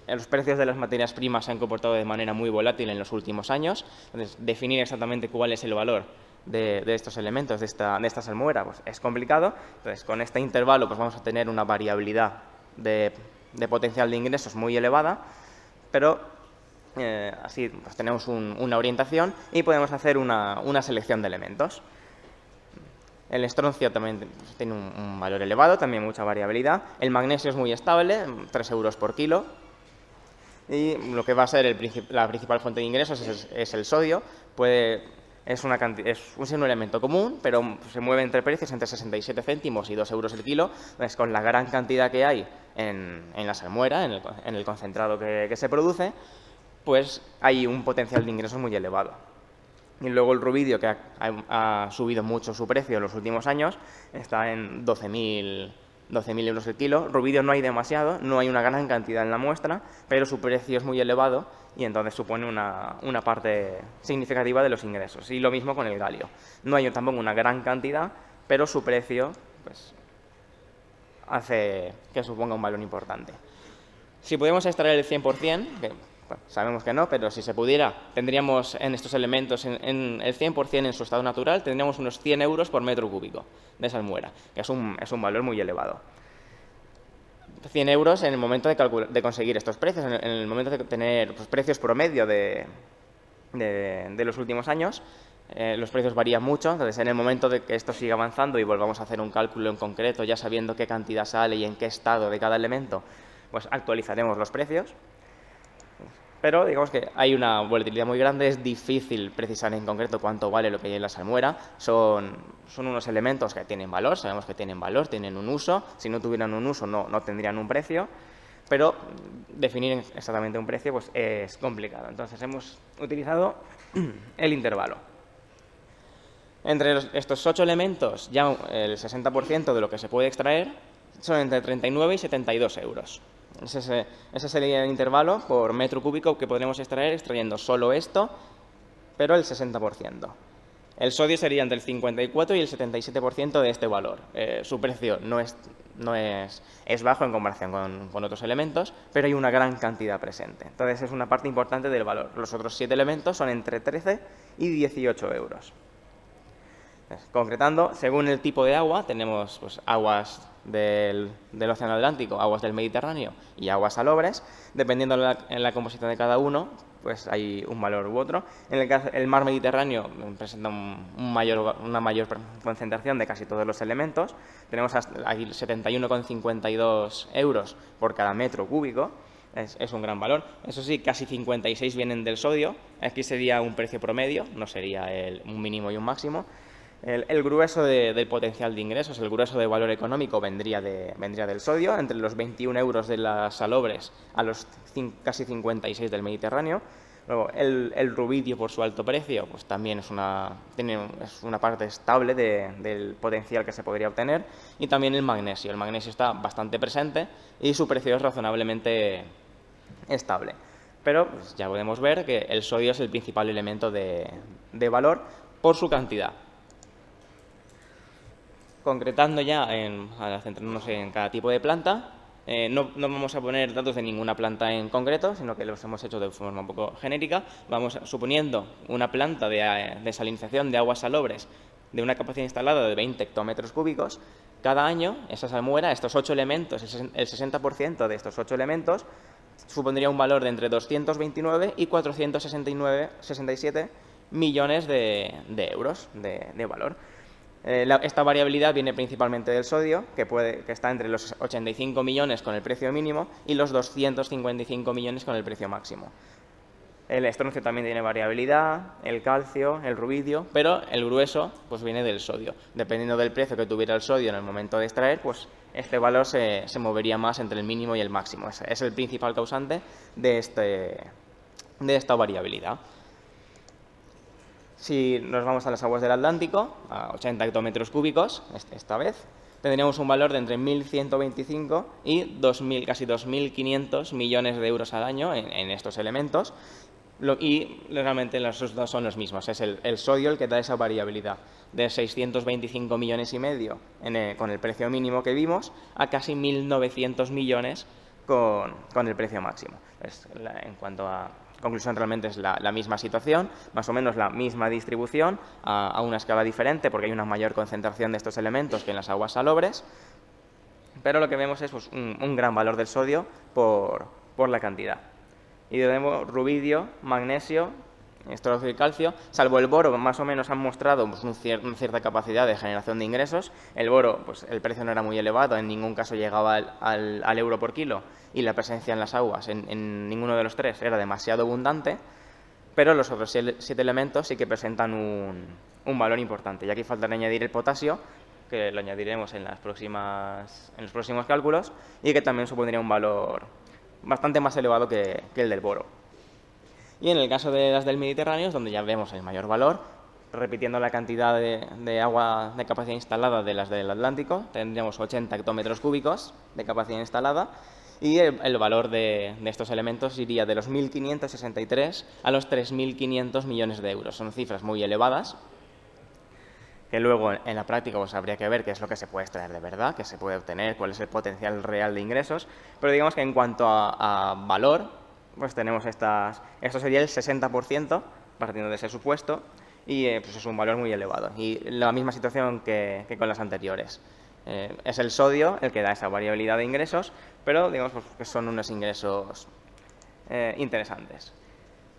Los precios de las materias primas se han comportado de manera muy volátil en los últimos años. Entonces, definir exactamente cuál es el valor de estos elementos, de esta salmuera, pues es complicado. Entonces, con este intervalo pues vamos a tener una variabilidad de potencial de ingresos muy elevada, pero así pues, tenemos una orientación y podemos hacer una selección de elementos. El estroncio también tiene un valor elevado, también mucha variabilidad. El magnesio es muy estable, 3 euros por kilo. Y lo que va a ser la principal fuente de ingresos es el sodio. Es un elemento común, pero se mueve entre precios entre 67 céntimos y 2 euros el kilo. Entonces, con la gran cantidad que hay en la salmuera, en el concentrado que se produce, pues hay un potencial de ingresos muy elevado. Y luego el rubidio, que ha subido mucho su precio en los últimos años, está en 12.000 euros el kilo. Rubidio no hay demasiado, no hay una gran cantidad en la muestra, pero su precio es muy elevado y entonces supone una parte significativa de los ingresos. Y lo mismo con el galio. No hay tampoco una gran cantidad, pero su precio pues, hace que suponga un valor importante. Si podemos extraer el 100%, que bueno, sabemos que no, pero si se pudiera, tendríamos en estos elementos en el 100% en su estado natural, tendríamos unos 100 euros por metro cúbico de salmuera, que es un valor muy elevado. 100 euros en el momento de conseguir estos precios, en el momento de tener pues, precios promedio de los últimos años. Los precios varían mucho, entonces en el momento de que esto siga avanzando y volvamos a hacer un cálculo en concreto, ya sabiendo qué cantidad sale y en qué estado de cada elemento, pues actualizaremos los precios. Pero digamos que hay una volatilidad muy grande, es difícil precisar en concreto cuánto vale lo que hay en la salmuera. Son unos elementos que tienen valor, sabemos que tienen valor, tienen un uso. Si no tuvieran un uso no tendrían un precio, pero definir exactamente un precio pues, es complicado. Entonces hemos utilizado el intervalo. Entre estos 8 elementos, ya el 60% de lo que se puede extraer son entre 39 y 72 euros. Ese sería el intervalo por metro cúbico que podremos extraer extrayendo solo esto, pero el 60%. El sodio sería entre el 54 y el 77% de este valor. Su precio es bajo en comparación con otros elementos, pero hay una gran cantidad presente. Entonces es una parte importante del valor. Los otros 7 elementos son entre 13 y 18 euros. Concretando, según el tipo de agua, tenemos pues, aguas del Océano Atlántico, aguas del Mediterráneo y aguas salobres. Dependiendo de la composición de cada uno, pues hay un valor u otro. En el caso, el mar Mediterráneo presenta una mayor concentración de casi todos los elementos. Tenemos aquí 71,52 euros por cada metro cúbico. Es un gran valor. Eso sí, casi 56 vienen del sodio. Aquí sería un precio promedio, no sería un mínimo y un máximo. El grueso del potencial de ingresos, el grueso de valor económico vendría del sodio, entre los 21 euros de las salobres a los casi 56 del Mediterráneo. Luego, el rubidio, por su alto precio, pues también es una parte estable del potencial que se podría obtener. Y también el magnesio. El magnesio está bastante presente y su precio es razonablemente estable. Pero pues, ya podemos ver que el sodio es el principal elemento de valor por su cantidad. Concretando ya, al centrarnos en cada tipo de planta, no vamos a poner datos de ninguna planta en concreto, sino que los hemos hecho de forma un poco genérica. Vamos suponiendo una planta de desalinización de aguas salobres de una capacidad instalada de 20 hectómetros cúbicos. Cada año, esa salmuera, estos 8 elementos, el 60% de estos 8 elementos, supondría un valor de entre 229 y 467 millones de euros de valor. Esta variabilidad viene principalmente del sodio, que está entre los 85 millones con el precio mínimo y los 255 millones con el precio máximo. El estroncio también tiene variabilidad, el calcio, el rubidio, pero el grueso pues viene del sodio. Dependiendo del precio que tuviera el sodio en el momento de extraer, pues este valor se movería más entre el mínimo y el máximo. Es el principal causante de esta variabilidad. Si nos vamos a las aguas del Atlántico, a 80 hectómetros cúbicos, esta vez, tendríamos un valor de entre 1.125 y casi 2.500 millones de euros al año en estos elementos. Y realmente los resultados son los mismos. Es el sodio el que da esa variabilidad de 625 millones y medio con el precio mínimo que vimos a casi 1.900 millones con el precio máximo. En cuanto a conclusión, realmente es la misma situación, más o menos la misma distribución a una escala diferente porque hay una mayor concentración de estos elementos que en las aguas salobres, pero lo que vemos es pues, un gran valor del sodio por la cantidad. Y de nuevo, rubidio, magnesio, estroncio y calcio, salvo el boro, más o menos han mostrado pues, una cierta capacidad de generación de ingresos. El boro, pues el precio no era muy elevado, en ningún caso llegaba al euro por kilo, y la presencia en las aguas en ninguno de los tres era demasiado abundante, pero los otros 7 elementos sí que presentan un valor importante. Y aquí falta añadir el potasio, que lo añadiremos en los próximos cálculos, y que también supondría un valor bastante más elevado que el del boro. Y en el caso de las del Mediterráneo, es donde ya vemos el mayor valor, repitiendo la cantidad de agua de capacidad instalada de las del Atlántico, tendríamos 80 hectómetros cúbicos de capacidad instalada, y el valor de estos elementos iría de los 1.563 a los 3.500 millones de euros. Son cifras muy elevadas, que luego en la práctica pues, habría que ver qué es lo que se puede extraer de verdad, qué se puede obtener, cuál es el potencial real de ingresos, pero digamos que en cuanto a valor, pues tenemos esto sería el 60%, partiendo de ese supuesto, y pues es un valor muy elevado. Y la misma situación que con las anteriores. Es el sodio el que da esa variabilidad de ingresos, pero digamos pues, que son unos ingresos interesantes.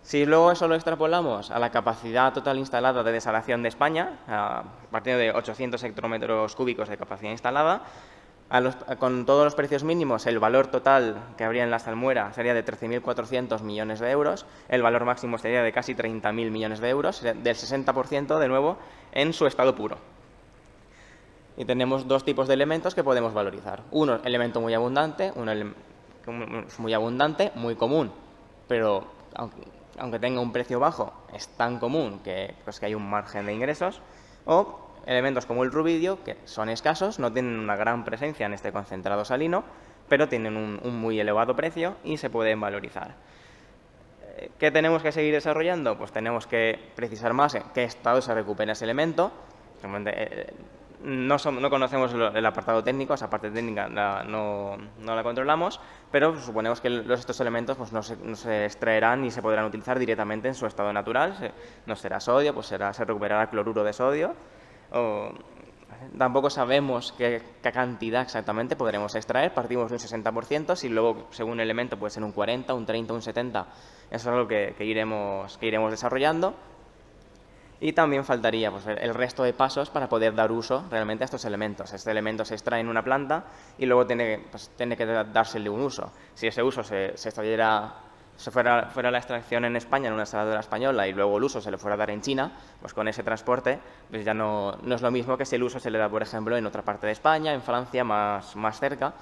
Si luego eso lo extrapolamos a la capacidad total instalada de desalación de España, a partir de 800 hectómetros cúbicos de capacidad instalada, con todos los precios mínimos, el valor total que habría en la salmuera sería de 13.400 millones de euros, el valor máximo sería de casi 30.000 millones de euros, del 60% de nuevo en su estado puro. Y tenemos dos tipos de elementos que podemos valorizar. Uno, elemento muy abundante, muy común, pero aunque tenga un precio bajo, es tan común que hay un margen de ingresos. o elementos como el rubidio, que son escasos, no tienen una gran presencia en este concentrado salino, pero tienen un muy elevado precio y se pueden valorizar. ¿Qué tenemos que seguir desarrollando? Pues tenemos que precisar más en qué estado se recupera ese elemento. No conocemos el apartado técnico, esa parte técnica no la controlamos, pero suponemos que estos elementos pues, no se extraerán ni se podrán utilizar directamente en su estado natural. No será sodio, pues se recuperará cloruro de sodio. Tampoco sabemos qué cantidad exactamente podremos extraer, partimos de un 60%, si luego según el elemento puede ser un 40, un 30, un 70, eso es algo que iremos desarrollando. Y también faltaría pues, el resto de pasos para poder dar uso realmente a estos elementos. Este elemento se extrae en una planta y luego tiene que dársele un uso. Si ese uso fuera la extracción en España, en una instaladora española, y luego el uso se le fuera a dar en China, pues con ese transporte pues ya no es lo mismo que si el uso se le da, por ejemplo, en otra parte de España, en Francia, más cerca,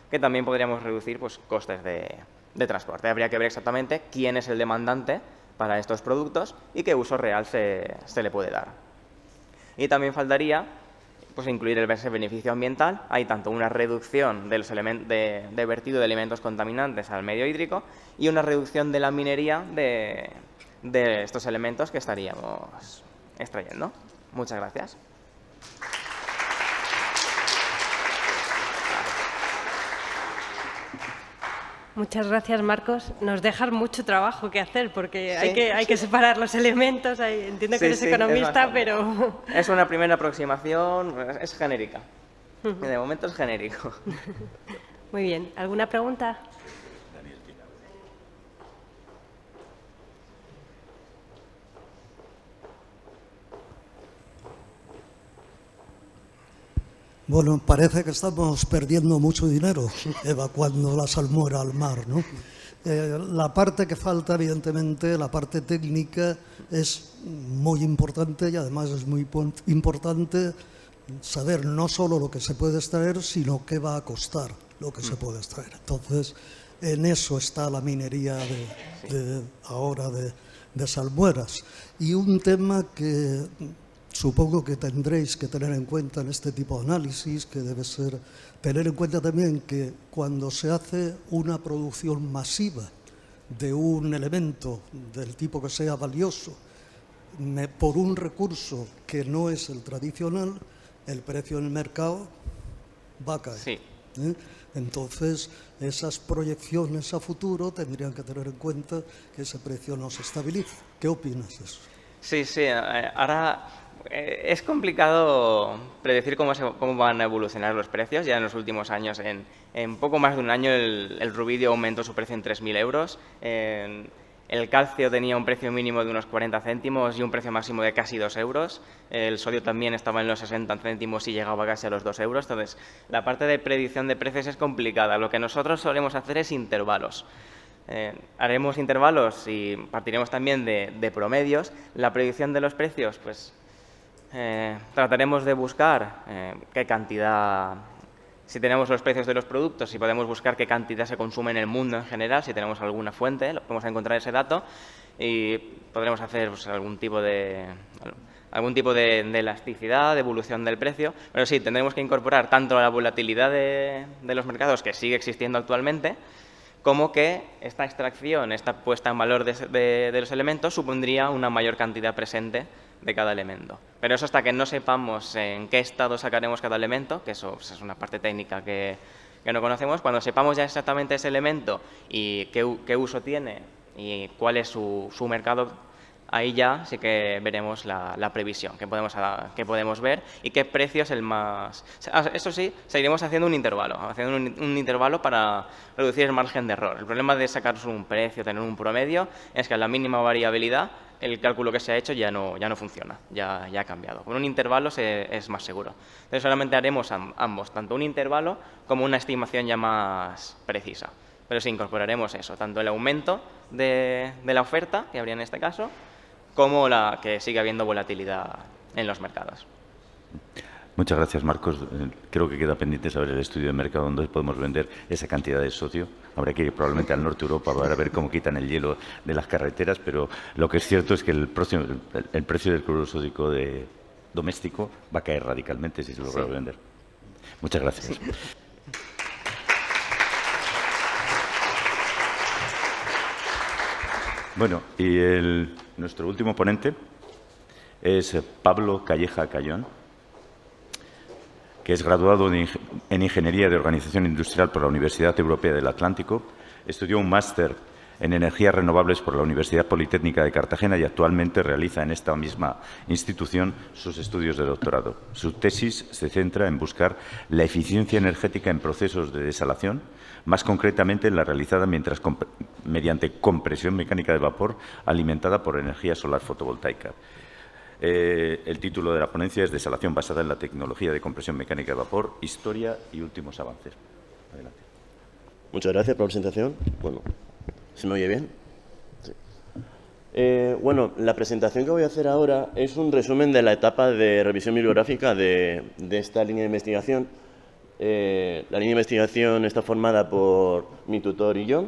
que también podríamos reducir pues, costes de transporte. Habría que ver exactamente quién es el demandante para estos productos y qué uso real se le puede dar. Y también faltaría pues, incluir ese beneficio ambiental. Hay tanto una reducción de vertido de elementos contaminantes al medio hídrico y una reducción de la minería de estos elementos que estaríamos extrayendo. Muchas gracias. Muchas gracias, Marcos. Nos dejas mucho trabajo que hacer porque Sí. hay que separar los elementos. Entiendo que eres economista, pero... Es una primera aproximación, es genérica. De momento es genérico. Muy bien. ¿Alguna pregunta? Bueno, parece que estamos perdiendo mucho dinero evacuando la salmuera al mar, ¿no? La parte que falta, evidentemente, la parte técnica, es muy importante y además es muy importante saber no solo lo que se puede extraer, sino qué va a costar lo que se puede extraer. Entonces, en eso está la minería ahora de salmueras. Y un tema que supongo que tendréis que tener en cuenta en este tipo de análisis, que debe ser tener en cuenta también que cuando se hace una producción masiva de un elemento del tipo que sea valioso, por un recurso que no es el tradicional, el precio en el mercado va a caer. Sí. Entonces, esas proyecciones a futuro tendrían que tener en cuenta que ese precio no se estabilice. ¿Qué opinas de eso? Sí, ahora es complicado predecir cómo van a evolucionar los precios. Ya en los últimos años, en poco más de un año, el rubidio aumentó su precio en 3.000 euros. El calcio tenía un precio mínimo de unos 40 céntimos y un precio máximo de casi 2 euros. El sodio también estaba en los 60 céntimos y llegaba casi a los 2 euros. Entonces, la parte de predicción de precios es complicada. Lo que nosotros solemos hacer es intervalos. Haremos intervalos y partiremos también de promedios. La predicción de los precios, pues trataremos de buscar qué cantidad, si tenemos los precios de los productos, si podemos buscar qué cantidad se consume en el mundo en general, si tenemos alguna fuente, podemos encontrar ese dato y podremos hacer pues, algún tipo de elasticidad, de evolución del precio, pero sí, tendremos que incorporar tanto la volatilidad de los mercados, que sigue existiendo actualmente, como que esta extracción, esta puesta en valor de los elementos supondría una mayor cantidad presente de cada elemento. Pero eso hasta que no sepamos en qué estado sacaremos cada elemento, que eso pues, es una parte técnica que no conocemos, cuando sepamos ya exactamente ese elemento y qué uso tiene y cuál es su mercado, ahí ya sí que veremos la previsión, que podemos ver y qué precio es el más... Eso sí, seguiremos haciendo un intervalo para reducir el margen de error. El problema de sacar un precio, tener un promedio, es que a la mínima variabilidad el cálculo que se ha hecho ya no funciona, ya ha cambiado. Con un intervalo es más seguro. Entonces solamente haremos ambos, tanto un intervalo como una estimación ya más precisa. Pero sí incorporaremos eso, tanto el aumento de la oferta, que habría en este caso, como la que sigue habiendo volatilidad en los mercados. Muchas gracias, Marcos. Creo que queda pendiente saber el estudio de mercado donde podemos vender esa cantidad de sodio. Habrá que ir probablemente al norte de Europa para ver cómo quitan el hielo de las carreteras, pero lo que es cierto es que el precio del cloruro sódico de doméstico va a caer radicalmente si se logra vender. Muchas gracias. Bueno, y nuestro último ponente es Pablo Calleja Cayón, que es graduado en Ingeniería de Organización Industrial por la Universidad Europea del Atlántico, estudió un máster en Energías Renovables por la Universidad Politécnica de Cartagena y actualmente realiza en esta misma institución sus estudios de doctorado. Su tesis se centra en buscar la eficiencia energética en procesos de desalación, más concretamente en la realizada mediante compresión mecánica de vapor alimentada por energía solar fotovoltaica. El título de la ponencia es Desalación basada en la tecnología de compresión mecánica de vapor, historia y últimos avances. Adelante. Muchas gracias por la presentación. Bueno, ¿se me oye bien? Sí. Bueno, la presentación que voy a hacer ahora es un resumen de la etapa de revisión bibliográfica de esta línea de investigación. La línea de investigación está formada por mi tutor y yo.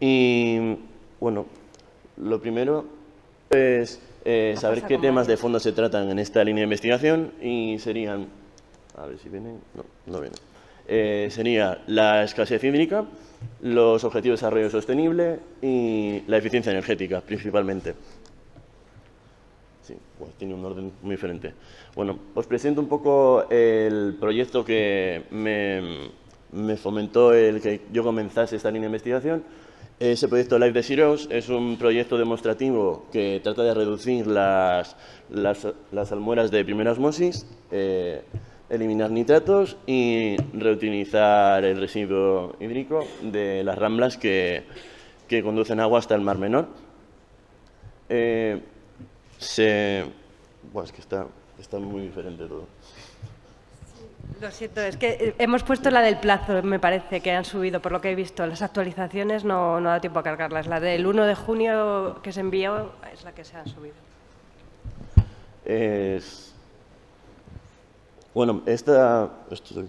Y, bueno, lo primero es saber qué temas de fondo se tratan en esta línea de investigación y serían, a ver si vienen, no vienen, sería la escasez hídrica, los objetivos de desarrollo sostenible y la eficiencia energética, principalmente. Sí, pues tiene un orden muy diferente. Bueno, os presento un poco el proyecto que me fomentó el que yo comenzase esta línea de investigación. Ese proyecto Live the Zeros es un proyecto demostrativo que trata de reducir las salmueras de primera osmosis, eliminar nitratos y reutilizar el residuo hídrico de las ramblas que conducen agua hasta el Mar Menor. Es que está muy diferente todo. Lo siento, es que hemos puesto la del plazo, me parece, que han subido, por lo que he visto. Las actualizaciones no da tiempo a cargarlas. La del 1 de junio que se envió es la que se ha subido. Bueno, esto de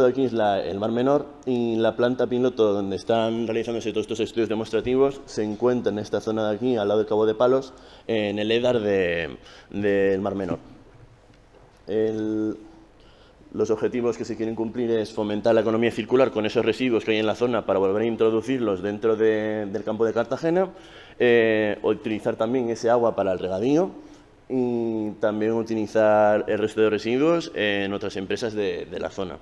aquí es el Mar Menor y la planta piloto donde están realizándose todos estos estudios demostrativos se encuentra en esta zona de aquí, al lado del Cabo de Palos, en el EDAR del Mar Menor. Los objetivos que se quieren cumplir es fomentar la economía circular con esos residuos que hay en la zona para volver a introducirlos dentro del campo de Cartagena, utilizar también ese agua para el regadío y también utilizar el resto de residuos en otras empresas de la zona.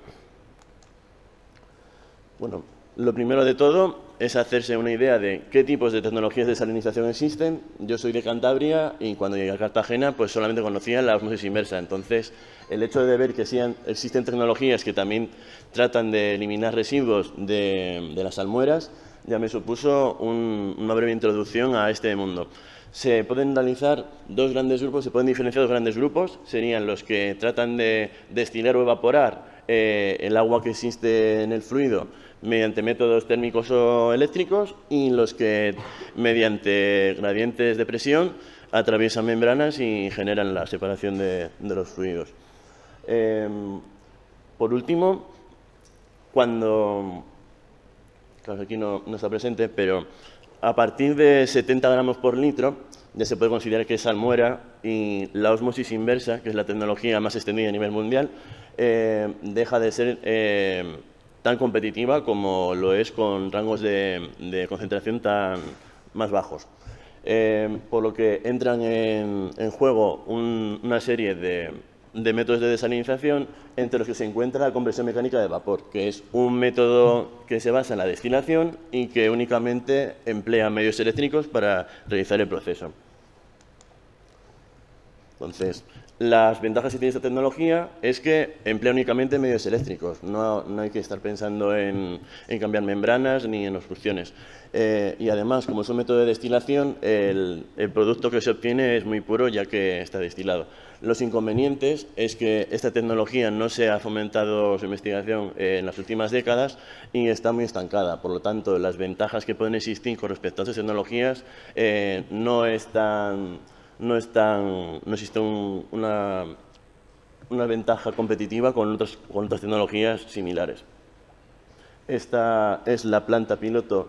Bueno, lo primero de todo es hacerse una idea de qué tipos de tecnologías de desalinización existen. Yo soy de Cantabria y cuando llegué a Cartagena pues solamente conocía la osmosis inversa. Entonces, el hecho de ver que existen tecnologías que también tratan de eliminar residuos de las salmueras ya me supuso una breve introducción a este mundo. Se pueden analizar dos grandes grupos, se pueden diferenciar dos grandes grupos. Serían los que tratan de destilar o evaporar el agua que existe en el fluido mediante métodos térmicos o eléctricos y los que mediante gradientes de presión atraviesan membranas y generan la separación de los fluidos. Por último, claro, aquí no está presente, pero a partir de 70 gramos por litro ya se puede considerar que es salmuera y la ósmosis inversa, que es la tecnología más extendida a nivel mundial, deja de ser tan competitiva como lo es con rangos de concentración tan más bajos. Por lo que entran en juego una serie de métodos de desalinización, entre los que se encuentra la compresión mecánica de vapor, que es un método que se basa en la destilación y que únicamente emplea medios eléctricos para realizar el proceso. Entonces, las ventajas que tiene esta tecnología es que emplea únicamente medios eléctricos, no hay que estar pensando en cambiar membranas ni en obstrucciones. Y además, como es un método de destilación, el producto que se obtiene es muy puro ya que está destilado. Los inconvenientes es que esta tecnología no se ha fomentado su investigación en las últimas décadas y está muy estancada. Por lo tanto, las ventajas que pueden existir con respecto a estas tecnologías no existe una ventaja competitiva con otras tecnologías similares. Esta es la planta piloto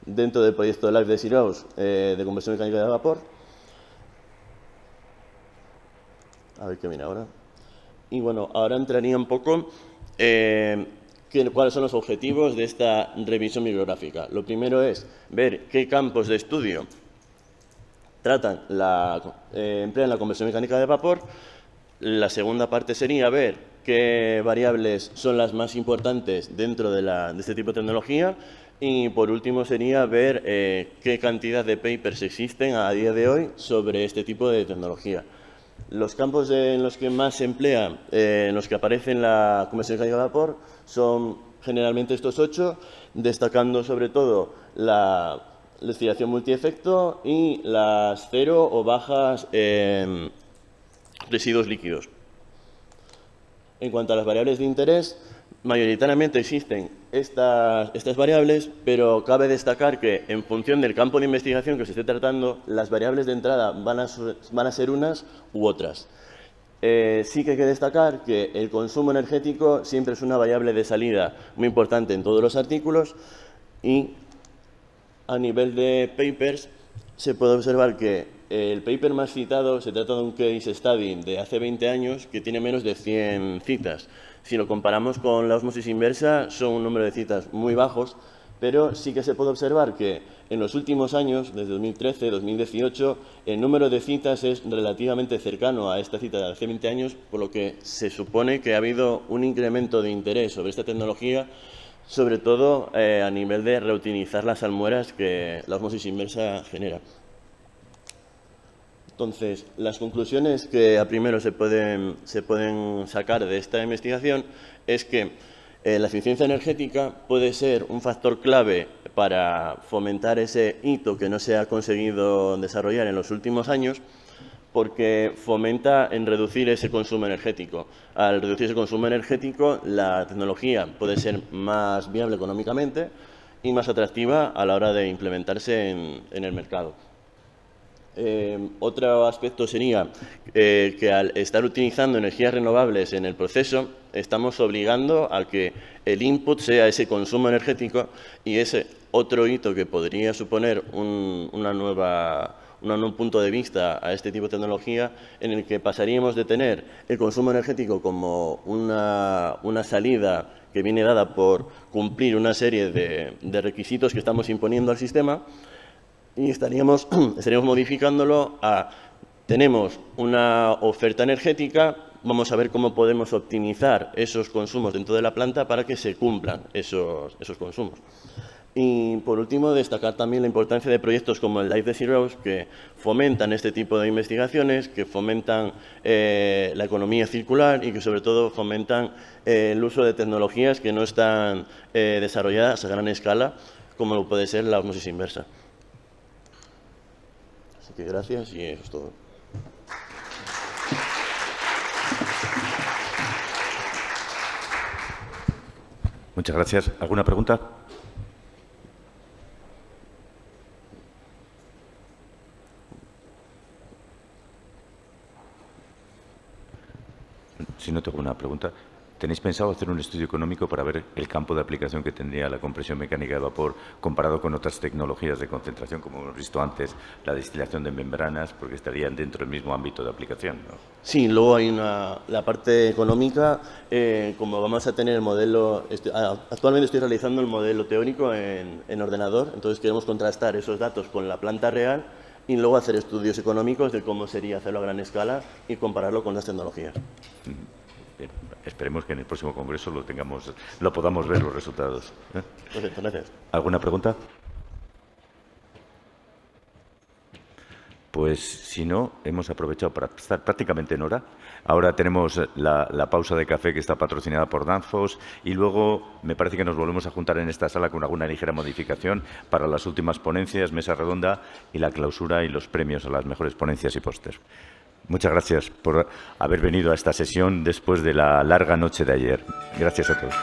dentro del proyecto Live the Zeros de compresión mecánica de vapor. A ver qué viene ahora. Y bueno, ahora entraría un poco cuáles son los objetivos de esta revisión bibliográfica. Lo primero es ver qué campos de estudio emplean la conversión mecánica de vapor. La segunda parte sería ver qué variables son las más importantes dentro de este tipo de tecnología. Y por último sería ver qué cantidad de papers existen a día de hoy sobre este tipo de tecnología. Los campos en los que más se emplea, en los que aparece la conversión mecánica de vapor, son generalmente estos 8, destacando sobre todo la destilación multiefecto y las cero o bajas residuos líquidos. En cuanto a las variables de interés, mayoritariamente existen estas variables, pero cabe destacar que en función del campo de investigación que se esté tratando, las variables de entrada van a ser unas u otras. Sí que hay que destacar que el consumo energético siempre es una variable de salida muy importante en todos los artículos y a nivel de papers se puede observar que el paper más citado se trata de un case study de hace 20 años que tiene menos de 100 citas. Si lo comparamos con la ósmosis inversa, son un número de citas muy bajos, pero sí que se puede observar que en los últimos años, desde 2013, 2018, el número de citas es relativamente cercano a esta cita de hace 20 años, por lo que se supone que ha habido un incremento de interés sobre esta tecnología, sobre todo a nivel de reutilizar las salmueras que la ósmosis inversa genera. Entonces, las conclusiones que a primero se pueden sacar de esta investigación es que la eficiencia energética puede ser un factor clave para fomentar ese hito que no se ha conseguido desarrollar en los últimos años, porque fomenta en reducir ese consumo energético. Al reducir ese consumo energético, la tecnología puede ser más viable económicamente y más atractiva a la hora de implementarse en el mercado. Otro aspecto sería que al estar utilizando energías renovables en el proceso, estamos obligando a que el input sea ese consumo energético y ese otro hito que podría suponer un nuevo punto de vista a este tipo de tecnología, en el que pasaríamos de tener el consumo energético como una salida que viene dada por cumplir una serie de requisitos que estamos imponiendo al sistema, y estaríamos modificándolo a tenemos una oferta energética, vamos a ver cómo podemos optimizar esos consumos dentro de la planta para que se cumplan esos consumos. Y por último, destacar también la importancia de proyectos como el Life de Zeros, que fomentan este tipo de investigaciones, que fomentan la economía circular y que sobre todo fomentan el uso de tecnologías que no están desarrolladas a gran escala, como lo puede ser la ósmosis inversa. Así que gracias y eso es todo. Muchas gracias. ¿Alguna pregunta? Si no tengo una pregunta, ¿tenéis pensado hacer un estudio económico para ver el campo de aplicación que tendría la compresión mecánica de vapor comparado con otras tecnologías de concentración, como hemos visto antes, la destilación de membranas, porque estarían dentro del mismo ámbito de aplicación, ¿no? Sí, luego hay la parte económica, como vamos a tener el modelo, actualmente estoy realizando el modelo teórico en ordenador, entonces queremos contrastar esos datos con la planta real y luego hacer estudios económicos de cómo sería hacerlo a gran escala y compararlo con las tecnologías. Bien, esperemos que en el próximo congreso lo podamos ver los resultados. Perfecto, gracias. ¿Alguna pregunta? Pues si no, hemos aprovechado para estar prácticamente en hora. Ahora tenemos la pausa de café que está patrocinada por Danfoss y luego me parece que nos volvemos a juntar en esta sala con alguna ligera modificación para las últimas ponencias, mesa redonda y la clausura y los premios a las mejores ponencias y póster. Muchas gracias por haber venido a esta sesión después de la larga noche de ayer. Gracias a todos.